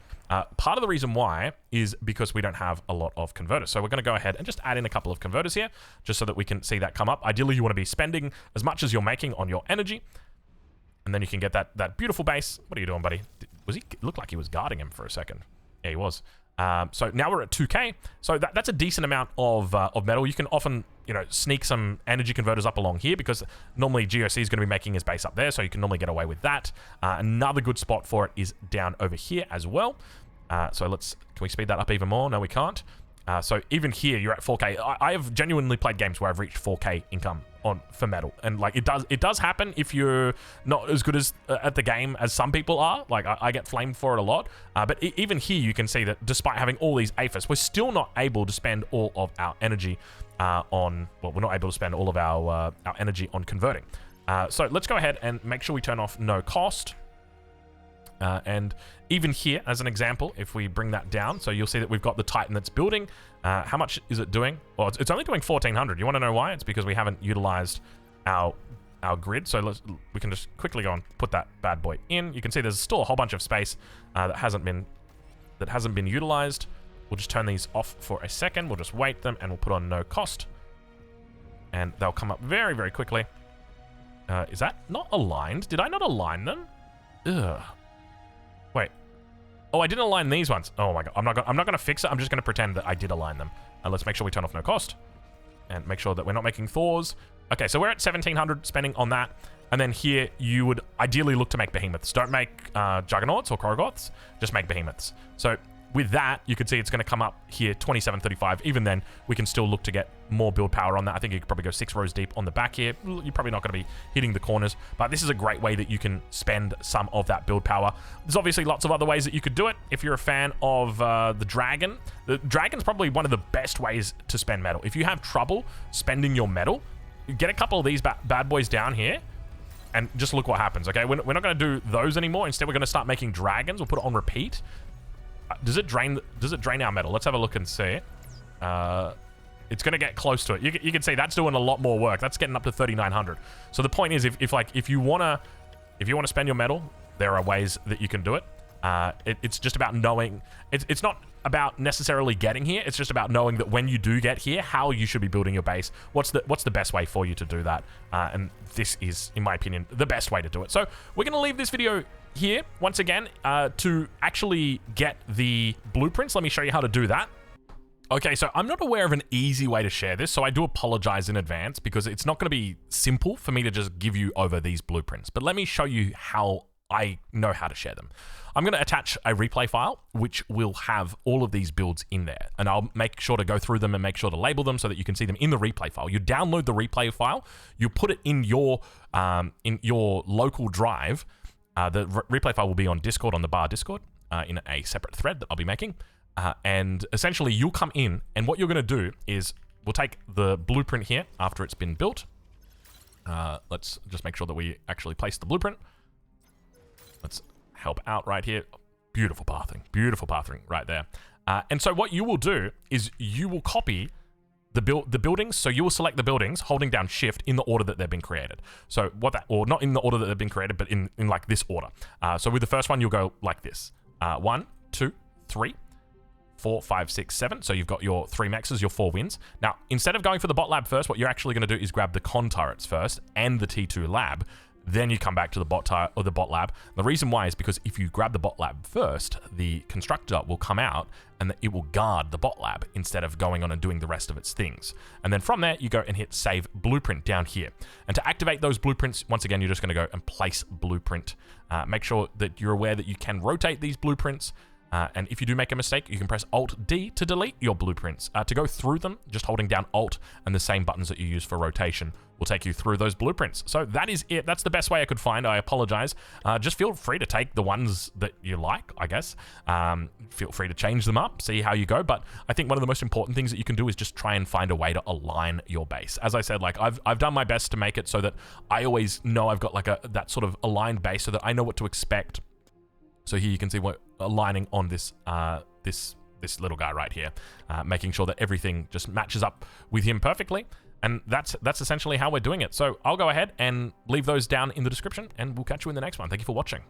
Part of the reason why is because we don't have a lot of converters. So we're going to go ahead and just add in a couple of converters here, just so that we can see that come up. Ideally, you want to be spending as much as you're making on your energy. And then you can get that beautiful base. What are you doing, buddy? Looked like he was guarding him for a second. Yeah, he was. So now we're at 2k. So that's a decent amount of metal. You can often, sneak some energy converters up along here because normally GOC is going to be making his base up there. So you can normally get away with that. Another good spot for it is down over here as well. So can we speed that up even more? No, we can't. So even here, you're at 4k. I have genuinely played games where I've reached 4k income for metal, and like it does happen if you're not as good as at the game as some people are. Like I get flamed for it a lot, but even here you can see that despite having all these APHIS, we're still not able to spend all of our energy we're not able to spend all of our energy on converting. So let's go ahead and make sure we turn off no cost. And even here, as an example, if we bring that down, so you'll see that we've got the Titan that's building. How much is it doing? Well, it's only doing 1,400. You want to know why? It's because we haven't utilized our our grid. So we can just quickly go and put that bad boy in. You can see there's still a whole bunch of space that hasn't been utilized. We'll just turn these off for a second. We'll just wait them, and we'll put on no cost. And they'll come up very, very quickly. Is that not aligned? Did I not align them? Ugh. Wait. Oh, I didn't align these ones. Oh my god. I'm not going to fix it. I'm just going to pretend that I did align them. Let's make sure we turn off no cost. And make sure that we're not making Thors. Okay, so we're at 1,700 spending on that. And then here, you would ideally look to make behemoths. Don't make juggernauts or Krogoths. Just make behemoths. So with that, you can see it's going to come up here, 2735. Even then, we can still look to get more build power on that. I think you could probably go 6 rows deep on the back here. You're probably not going to be hitting the corners, but this is a great way that you can spend some of that build power. There's obviously lots of other ways that you could do it. If you're a fan of the dragon's probably one of the best ways to spend metal. If you have trouble spending your metal, get a couple of these bad boys down here, and just look what happens, okay? We're not going to do those anymore. Instead, we're going to start making dragons. We'll put it on repeat. Does it drain our metal? Let's have a look and see. It's going to get close to it. You can see that's doing a lot more work. That's getting up to 3,900. So the point is, if you want to spend your metal, there are ways that you can do it. It's just about knowing. It's not about necessarily getting here. It's just about knowing that when you do get here, how you should be building your base. What's the best way for you to do that? And this is, in my opinion, the best way to do it. So we're going to leave this video here once again to actually get the blueprints. Let me show you how to do that. Okay, so I'm not aware of an easy way to share this, so I do apologize in advance because it's not going to be simple for me to just give you over these blueprints. But let me show you how I know how to share them. I'm going to attach a replay file, which will have all of these builds in there. And I'll make sure to go through them and make sure to label them so that you can see them in the replay file. You download the replay file, you put it in your local drive. The replay file will be on Discord, on the bar Discord, in a separate thread that I'll be making. And essentially, you'll come in, and what you're going to do is we'll take the blueprint here after it's been built. Let's just make sure that we actually place the blueprint. Let's help out right here. Beautiful pathing right there. And so what you will do is you will copy the buildings. So you will select the buildings holding down shift in the order that they've been created. So or not in the order that they've been created, but in like this order. So with the first one, you'll go like this. 1, 2, 3, 4, 5, 6, 7. So you've got your 3 mexes, your 4 wins. Now, instead of going for the bot lab first, what you're actually going to do is grab the con turrets first and the T2 lab. Then you come back to the bot lab. The reason why is because if you grab the bot lab first, the constructor will come out and it will guard the bot lab instead of going on and doing the rest of its things. And then from there, you go and hit save blueprint down here. And to activate those blueprints, once again, you're just going to go and place blueprint. Make sure that you're aware that you can rotate these blueprints. And if you do make a mistake, you can press Alt-D to delete your blueprints. To go through them, just holding down Alt and the same buttons that you use for rotation will take you through those blueprints. So that is it. That's the best way I could find. I apologize. Just feel free to take the ones that you like, I guess. Feel free to change them up, see how you go. But I think one of the most important things that you can do is just try and find a way to align your base. As I said, like I've done my best to make it so that I always know I've got like that sort of aligned base so that I know what to expect. So here you can see what aligning on this this little guy right here, making sure that everything just matches up with him perfectly. And that's essentially how we're doing it. So I'll go ahead and leave those down in the description, and we'll catch you in the next one. Thank you for watching.